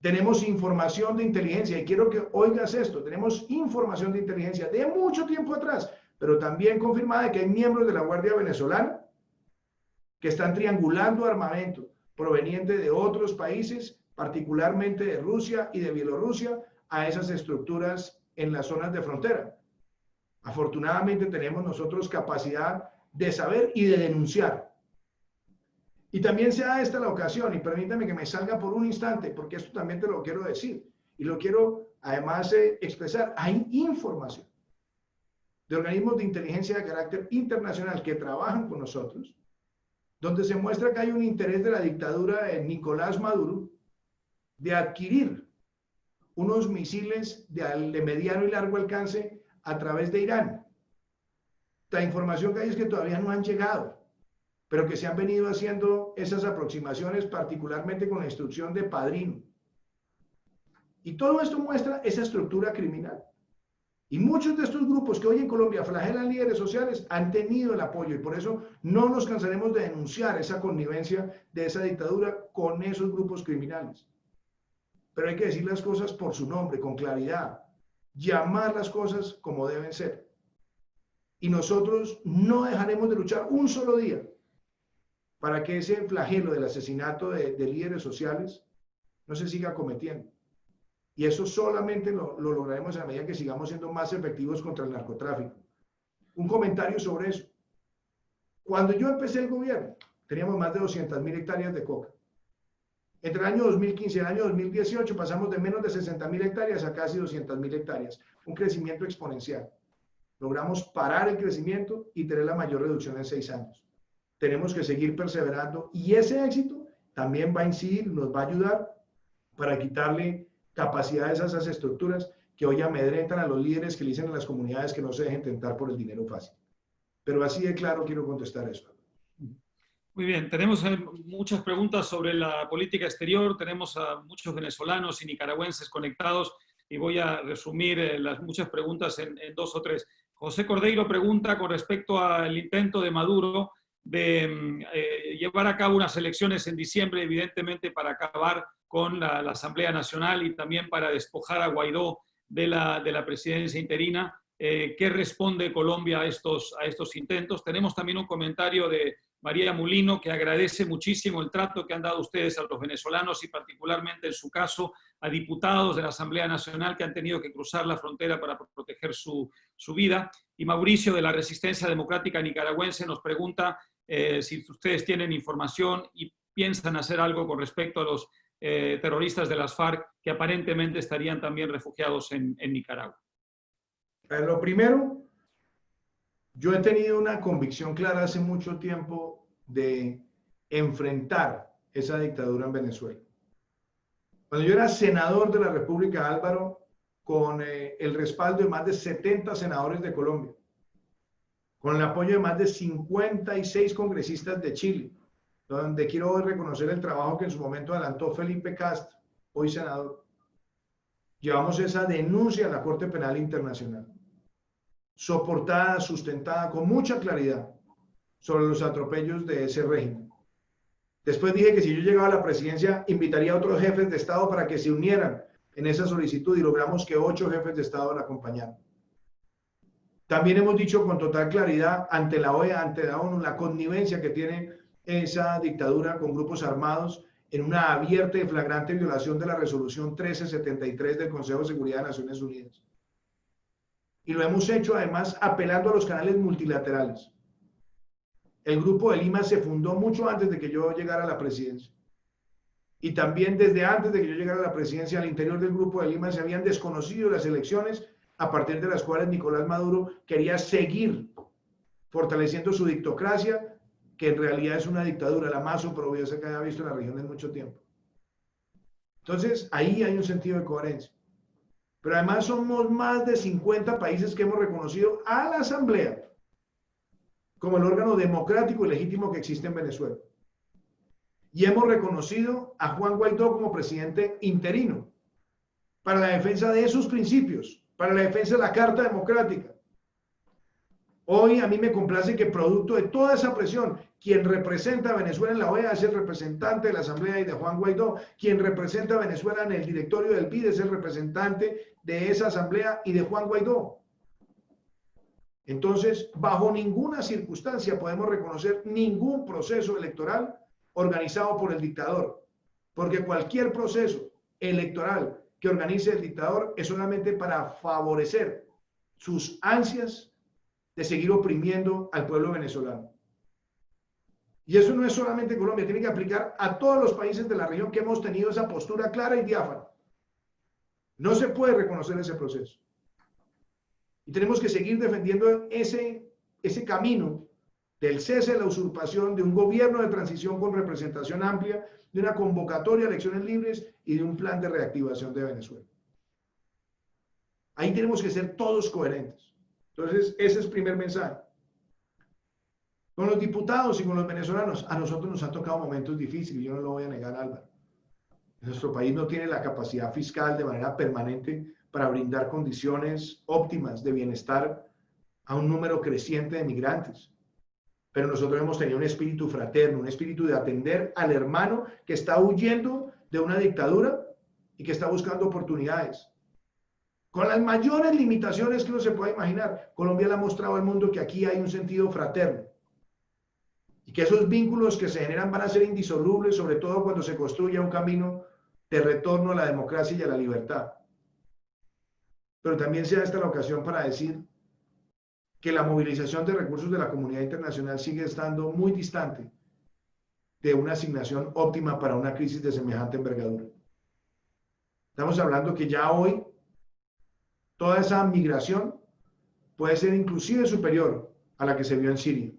Tenemos información de inteligencia, y quiero que oigas esto, tenemos información de inteligencia de mucho tiempo atrás, pero también confirmada de que hay miembros de la Guardia Venezolana que están triangulando armamento proveniente de otros países, particularmente de Rusia y de Bielorrusia, a esas estructuras en las zonas de frontera. Afortunadamente tenemos nosotros capacidad de saber y de denunciar. Y también se da esta la ocasión, y permítame que me salga por un instante, porque esto también te lo quiero decir, y lo quiero además expresar. Hay información de organismos de inteligencia de carácter internacional que trabajan con nosotros, donde se muestra que hay un interés de la dictadura de Nicolás Maduro de adquirir unos misiles de mediano y largo alcance a través de Irán. La información que hay es que todavía no han llegado, pero que se han venido haciendo esas aproximaciones, particularmente con la instrucción de Padrino. Y todo esto muestra esa estructura criminal. Y muchos de estos grupos que hoy en Colombia flagelan líderes sociales han tenido el apoyo, y por eso no nos cansaremos de denunciar esa connivencia de esa dictadura con esos grupos criminales. Pero hay que decir las cosas por su nombre, con claridad, llamar las cosas como deben ser. Y nosotros no dejaremos de luchar un solo día para que ese flagelo del asesinato de líderes sociales no se siga cometiendo. Y eso solamente lo lograremos a medida que sigamos siendo más efectivos contra el narcotráfico. Un comentario sobre eso. Cuando yo empecé el gobierno, teníamos más de 200.000 hectáreas de coca. Entre el año 2015 y el año 2018 pasamos de menos de 60.000 hectáreas a casi 200.000 hectáreas. Un crecimiento exponencial. Logramos parar el crecimiento y tener la mayor reducción en 6 años. Tenemos que seguir perseverando, y ese éxito también va a incidir, nos va a ayudar para quitarle capacidades a esas estructuras que hoy amedrentan a los líderes, que le dicen a las comunidades que no se dejen tentar por el dinero fácil. Pero así de claro quiero contestar eso. Muy bien, tenemos muchas preguntas sobre la política exterior, tenemos a muchos venezolanos y nicaragüenses conectados, y voy a resumir las muchas preguntas en 2 o 3. José Cordeiro pregunta con respecto al intento de Maduro de llevar a cabo unas elecciones en diciembre, evidentemente para acabar con la Asamblea Nacional y también para despojar a Guaidó de la presidencia interina. ¿Qué responde Colombia a estos intentos? Tenemos también un comentario de María Mulino, que agradece muchísimo el trato que han dado ustedes a los venezolanos y particularmente en su caso a diputados de la Asamblea Nacional que han tenido que cruzar la frontera para proteger su vida. Y Mauricio, de la Resistencia Democrática Nicaragüense, nos pregunta si ustedes tienen información y piensan hacer algo con respecto a los terroristas de las FARC que aparentemente estarían también refugiados en Nicaragua. Lo primero, yo he tenido una convicción clara hace mucho tiempo de enfrentar esa dictadura en Venezuela. Cuando yo era senador de la República, Álvaro, con el respaldo de más de 70 senadores de Colombia, con el apoyo de más de 56 congresistas de Chile, donde quiero reconocer el trabajo que en su momento adelantó Felipe Castro, hoy senador. Llevamos esa denuncia a la Corte Penal Internacional, soportada, sustentada con mucha claridad sobre los atropellos de ese régimen. Después dije que si yo llegaba a la presidencia, invitaría a otros jefes de Estado para que se unieran en esa solicitud, y logramos que 8 jefes de Estado la acompañaran. También hemos dicho con total claridad ante la OEA, ante la ONU, la connivencia que tiene esa dictadura con grupos armados en una abierta y flagrante violación de la resolución 1373 del Consejo de Seguridad de Naciones Unidas. Y lo hemos hecho además apelando a los canales multilaterales. El Grupo de Lima se fundó mucho antes de que yo llegara a la presidencia. Y también desde antes de que yo llegara a la presidencia, al interior del Grupo de Lima se habían desconocido las elecciones a partir de las cuales Nicolás Maduro quería seguir fortaleciendo su dictocracia, que en realidad es una dictadura, la más oprobiosa que haya visto en la región en mucho tiempo. Entonces, ahí hay un sentido de coherencia. Pero además somos más de 50 países que hemos reconocido a la Asamblea como el órgano democrático y legítimo que existe en Venezuela. Y hemos reconocido a Juan Guaidó como presidente interino para la defensa de esos principios, para la defensa de la Carta Democrática. Hoy a mí me complace que producto de toda esa presión, quien representa a Venezuela en la OEA es el representante de la Asamblea y de Juan Guaidó, quien representa a Venezuela en el directorio del BID es el representante de esa Asamblea y de Juan Guaidó. Entonces, bajo ninguna circunstancia podemos reconocer ningún proceso electoral organizado por el dictador, porque cualquier proceso electoral que organice el dictador es solamente para favorecer sus ansias de seguir oprimiendo al pueblo venezolano. Y eso no es solamente Colombia, tiene que aplicar a todos los países de la región que hemos tenido esa postura clara y diáfana. No se puede reconocer ese proceso. Y tenemos que seguir defendiendo ese camino del cese de la usurpación, de un gobierno de transición con representación amplia, de una convocatoria a elecciones libres y de un plan de reactivación de Venezuela. Ahí tenemos que ser todos coherentes. Entonces, ese es el primer mensaje. Con los diputados y con los venezolanos, a nosotros nos han tocado momentos difíciles, yo no lo voy a negar, Álvaro. Nuestro país no tiene la capacidad fiscal de manera permanente para brindar condiciones óptimas de bienestar a un número creciente de migrantes. Pero nosotros hemos tenido un espíritu fraterno, un espíritu de atender al hermano que está huyendo de una dictadura y que está buscando oportunidades. Con las mayores limitaciones que uno se puede imaginar, Colombia le ha mostrado al mundo que aquí hay un sentido fraterno y que esos vínculos que se generan van a ser indisolubles, sobre todo cuando se construya un camino de retorno a la democracia y a la libertad. Pero también sea esta la ocasión para decir que la movilización de recursos de la comunidad internacional sigue estando muy distante de una asignación óptima para una crisis de semejante envergadura. Estamos hablando que ya hoy toda esa migración puede ser inclusive superior a la que se vio en Siria.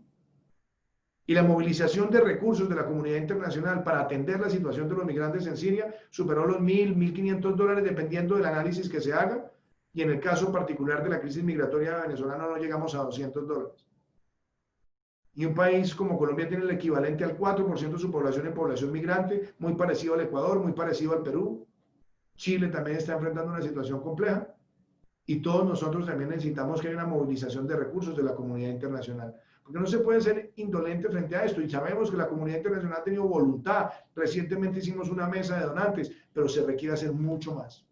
Y la movilización de recursos de la comunidad internacional para atender la situación de los migrantes en Siria superó los $1.000, $1.500 dependiendo del análisis que se haga. Y en el caso particular de la crisis migratoria venezolana no llegamos a $200. Y un país como Colombia tiene el equivalente al 4% de su población en población migrante, muy parecido al Ecuador, muy parecido al Perú. Chile también está enfrentando una situación compleja. Y todos nosotros también necesitamos que haya una movilización de recursos de la comunidad internacional. Porque no se puede ser indolente frente a esto. Y sabemos que la comunidad internacional ha tenido voluntad. Recientemente hicimos una mesa de donantes, pero se requiere hacer mucho más.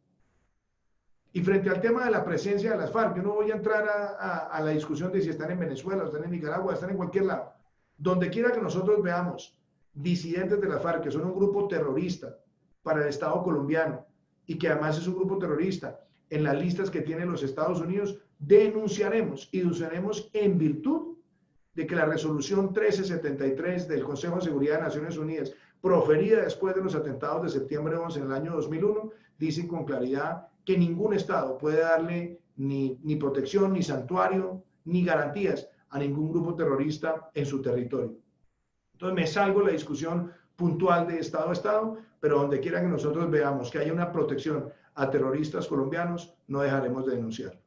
Y frente al tema de la presencia de las FARC, yo no voy a entrar a la discusión de si están en Venezuela, o están en Nicaragua, o están en cualquier lado. Donde quiera que nosotros veamos disidentes de las FARC, que son un grupo terrorista para el Estado colombiano, y que además es un grupo terrorista, en las listas que tienen los Estados Unidos, denunciaremos y denunciaremos en virtud de que la resolución 1373 del Consejo de Seguridad de Naciones Unidas, proferida después de los atentados de septiembre 11 en el año 2001, dice con claridad que ningún Estado puede darle ni protección, ni santuario, ni garantías a ningún grupo terrorista en su territorio. Entonces me salgo de la discusión puntual de Estado a Estado, pero donde quiera que nosotros veamos que haya una protección a terroristas colombianos, no dejaremos de denunciar.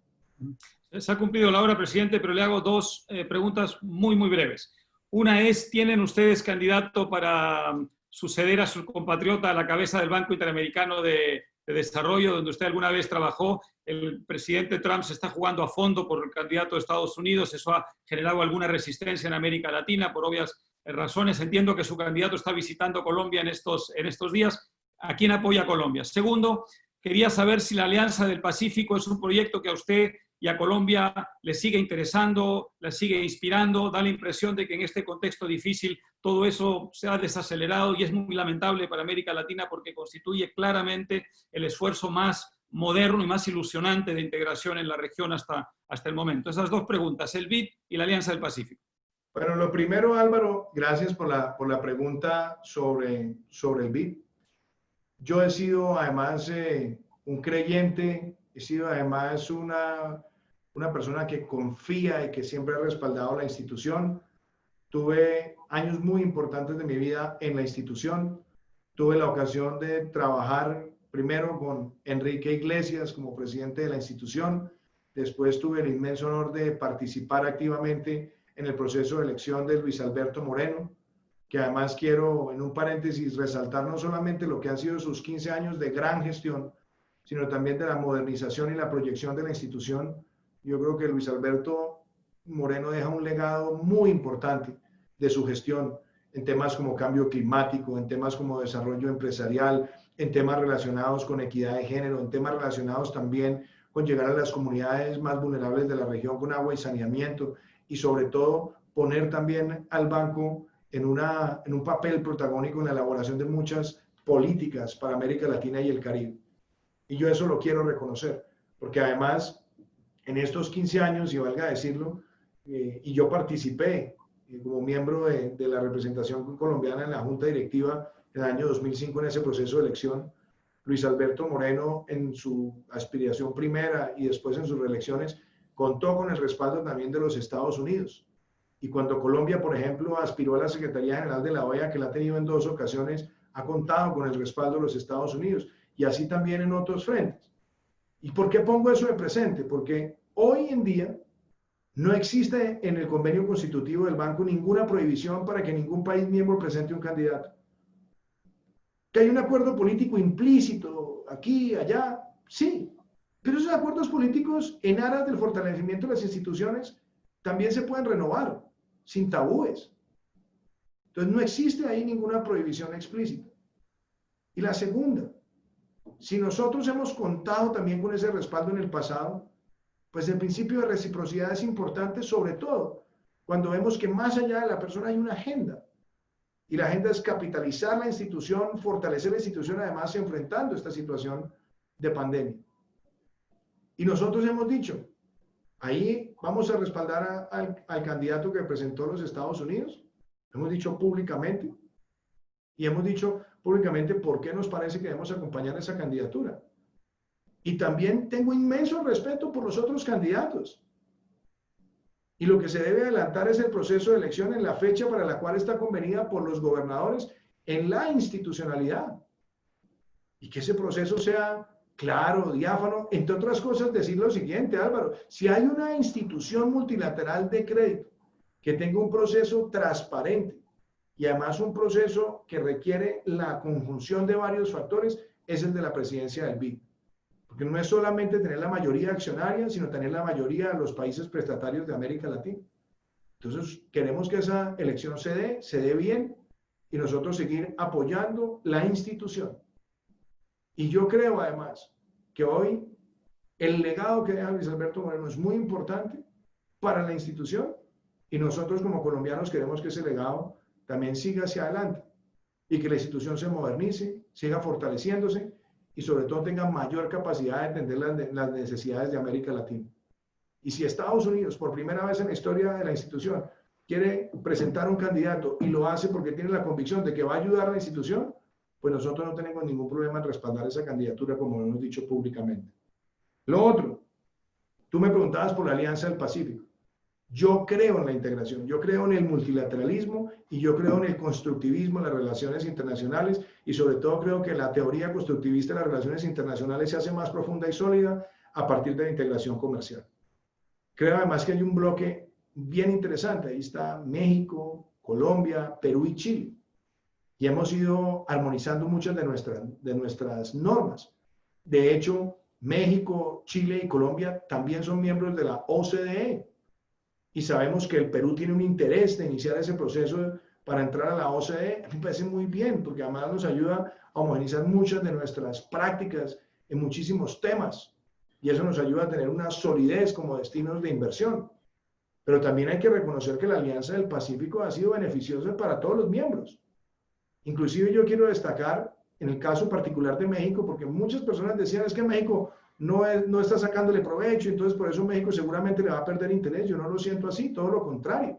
Se ha cumplido la hora, presidente, pero le hago dos preguntas muy breves. Una es, ¿tienen ustedes candidato para suceder a su compatriota a la cabeza del Banco Interamericano de Desarrollo, donde usted alguna vez trabajó? El presidente Trump se está jugando a fondo por el candidato de Estados Unidos. Eso ha generado alguna resistencia en América Latina por obvias razones. Entiendo que su candidato está visitando Colombia en estos días. ¿A quién apoya Colombia? Segundo, quería saber si la Alianza del Pacífico es un proyecto que a usted y a Colombia le sigue interesando, le sigue inspirando, da la impresión de que en este contexto difícil todo eso se ha desacelerado y es muy lamentable para América Latina porque constituye claramente el esfuerzo más moderno y más ilusionante de integración en la región hasta el momento. Esas dos preguntas, el BID y la Alianza del Pacífico. Bueno, lo primero, Álvaro, gracias por la pregunta sobre el BID. Yo he sido además un creyente, he sido además una persona que confía y que siempre ha respaldado la institución. Tuve años muy importantes de mi vida en la institución. Tuve la ocasión de trabajar primero con Enrique Iglesias como presidente de la institución. Después tuve el inmenso honor de participar activamente en el proceso de elección de Luis Alberto Moreno, que además quiero, en un paréntesis, resaltar no solamente lo que han sido sus 15 años de gran gestión, sino también de la modernización y la proyección de la institución. Yo creo que Luis Alberto Moreno deja un legado muy importante de su gestión en temas como cambio climático, en temas como desarrollo empresarial, en temas relacionados con equidad de género, en temas relacionados también con llegar a las comunidades más vulnerables de la región con agua y saneamiento, y sobre todo poner también al banco en un papel protagónico en la elaboración de muchas políticas para América Latina y el Caribe. Y yo eso lo quiero reconocer, porque además en estos 15 años, y valga decirlo, y yo participé como miembro de la representación colombiana en la Junta Directiva en el año 2005 en ese proceso de elección. Luis Alberto Moreno, en su aspiración primera y después en sus reelecciones, contó con el respaldo también de los Estados Unidos. Y cuando Colombia, por ejemplo, aspiró a la Secretaría General de la OEA, que la ha tenido en 2 ocasiones, ha contado con el respaldo de los Estados Unidos, y así también en otros frentes. ¿Y por qué pongo eso de presente? Porque hoy en día no existe en el convenio constitutivo del banco ninguna prohibición para que ningún país miembro presente un candidato. ¿Que hay un acuerdo político implícito aquí, allá? Sí, pero esos acuerdos políticos en aras del fortalecimiento de las instituciones también se pueden renovar sin tabúes. Entonces no existe ahí ninguna prohibición explícita. Y la segunda, si nosotros hemos contado también con ese respaldo en el pasado, pues el principio de reciprocidad es importante, sobre todo cuando vemos que más allá de la persona hay una agenda. Y la agenda es capitalizar la institución, fortalecer la institución, además enfrentando esta situación de pandemia. Y nosotros hemos dicho, ahí vamos a respaldar al candidato que presentó los Estados Unidos. Hemos dicho públicamente. Y hemos dicho públicamente por qué nos parece que debemos acompañar esa candidatura. Y también tengo inmenso respeto por los otros candidatos. Y lo que se debe adelantar es el proceso de elección en la fecha para la cual está convenida por los gobernadores en la institucionalidad. Y que ese proceso sea claro, diáfano. Entre otras cosas, decir lo siguiente, Álvaro. Si hay una institución multilateral de crédito que tenga un proceso transparente y además un proceso que requiere la conjunción de varios factores, es el de la presidencia del BID. Porque no es solamente tener la mayoría accionaria, sino tener la mayoría de los países prestatarios de América Latina. Entonces, queremos que esa elección se dé bien y nosotros seguir apoyando la institución. Y yo creo, además, que hoy el legado que deja Luis Alberto Moreno es muy importante para la institución y nosotros como colombianos queremos que ese legado también siga hacia adelante y que la institución se modernice, siga fortaleciéndose y sobre todo tenga mayor capacidad de atender las necesidades de América Latina. Y si Estados Unidos, por primera vez en la historia de la institución, quiere presentar un candidato y lo hace porque tiene la convicción de que va a ayudar a la institución, pues nosotros no tenemos ningún problema en respaldar esa candidatura, como hemos dicho públicamente. Lo otro, tú me preguntabas por la Alianza del Pacífico. Yo creo en la integración, yo creo en el multilateralismo y yo creo en el constructivismo en las relaciones internacionales y sobre todo creo que la teoría constructivista de las relaciones internacionales se hace más profunda y sólida a partir de la integración comercial. Creo además que hay un bloque bien interesante, ahí está México, Colombia, Perú y Chile. Y hemos ido armonizando muchas de nuestras normas. De hecho, México, Chile y Colombia también son miembros de la OCDE. Y sabemos que el Perú tiene un interés de iniciar ese proceso para entrar a la OCDE. Me parece muy bien, porque además nos ayuda a homogenizar muchas de nuestras prácticas en muchísimos temas. y eso nos ayuda a tener una solidez como destinos de inversión. Pero también hay que reconocer que la Alianza del Pacífico ha sido beneficiosa para todos los miembros. Inclusive yo quiero destacar en el caso particular de México, porque muchas personas decían, es que México no está sacándole provecho, entonces por eso México seguramente le va a perder interés. Yo no lo siento así, todo lo contrario.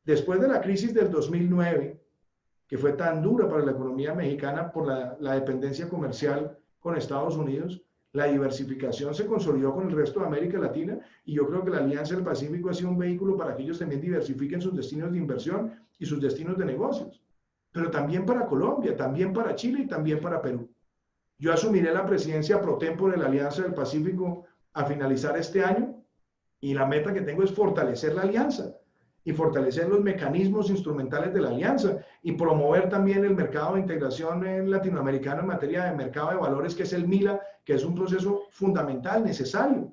Después de la crisis del 2009, que fue tan dura para la economía mexicana por la dependencia comercial con Estados Unidos, la diversificación se consolidó con el resto de América Latina y yo creo que la Alianza del Pacífico ha sido un vehículo para que ellos también diversifiquen sus destinos de inversión y sus destinos de negocios. Pero también para Colombia, también para Chile y también para Perú. Yo asumiré la presidencia pro tempore de la Alianza del Pacífico a finalizar este año y la meta que tengo es fortalecer la alianza y fortalecer los mecanismos instrumentales de la alianza y promover también el mercado de integración latinoamericano en materia de mercado de valores, que es el MILA, que es un proceso fundamental, necesario.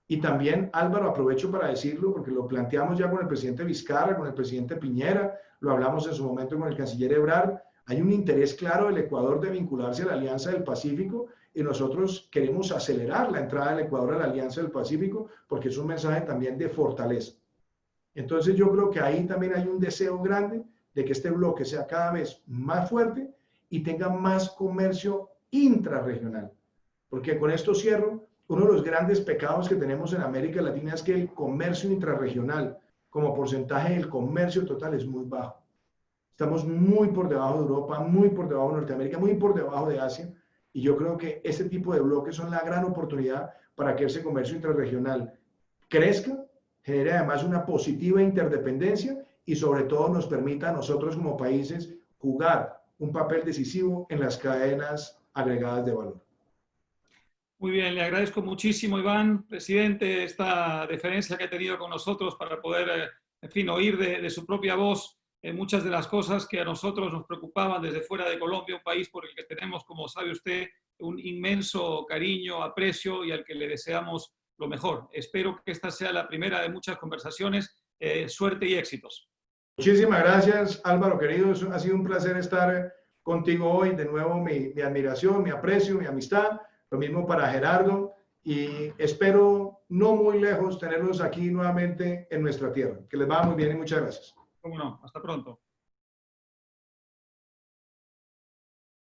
Y también, Álvaro, aprovecho para decirlo, porque lo planteamos ya con el presidente Vizcarra, con el presidente Piñera, lo hablamos en su momento con el canciller Ebrard, hay un interés claro del Ecuador de vincularse a la Alianza del Pacífico y nosotros queremos acelerar la entrada del Ecuador a la Alianza del Pacífico porque es un mensaje también de fortaleza. Entonces yo creo que ahí también hay un deseo grande de que este bloque sea cada vez más fuerte y tenga más comercio intrarregional. Porque con esto cierro, uno de los grandes pecados que tenemos en América Latina es que el comercio intrarregional como porcentaje del comercio total es muy bajo. Estamos muy por debajo de Europa, muy por debajo de Norteamérica, muy por debajo de Asia. Y yo creo que este tipo de bloques son la gran oportunidad para que ese comercio intrarregional crezca, genere además una positiva interdependencia y sobre todo nos permita a nosotros como países jugar un papel decisivo en las cadenas agregadas de valor. Muy bien, le agradezco muchísimo, Iván, presidente, esta deferencia que ha tenido con nosotros para poder, en fin, oír de su propia voz muchas de las cosas que a nosotros nos preocupaban desde fuera de Colombia, un país por el que tenemos, como sabe usted, un inmenso cariño, aprecio y al que le deseamos lo mejor. Espero que esta sea la primera de muchas conversaciones. Suerte y éxitos. Muchísimas gracias, Álvaro, querido. Ha sido un placer estar contigo hoy. De nuevo, mi admiración, mi aprecio, mi amistad. Lo mismo para Gerardo. Y espero no muy lejos tenerlos aquí nuevamente en nuestra tierra. Que les va muy bien y muchas gracias. Cómo no. Hasta pronto.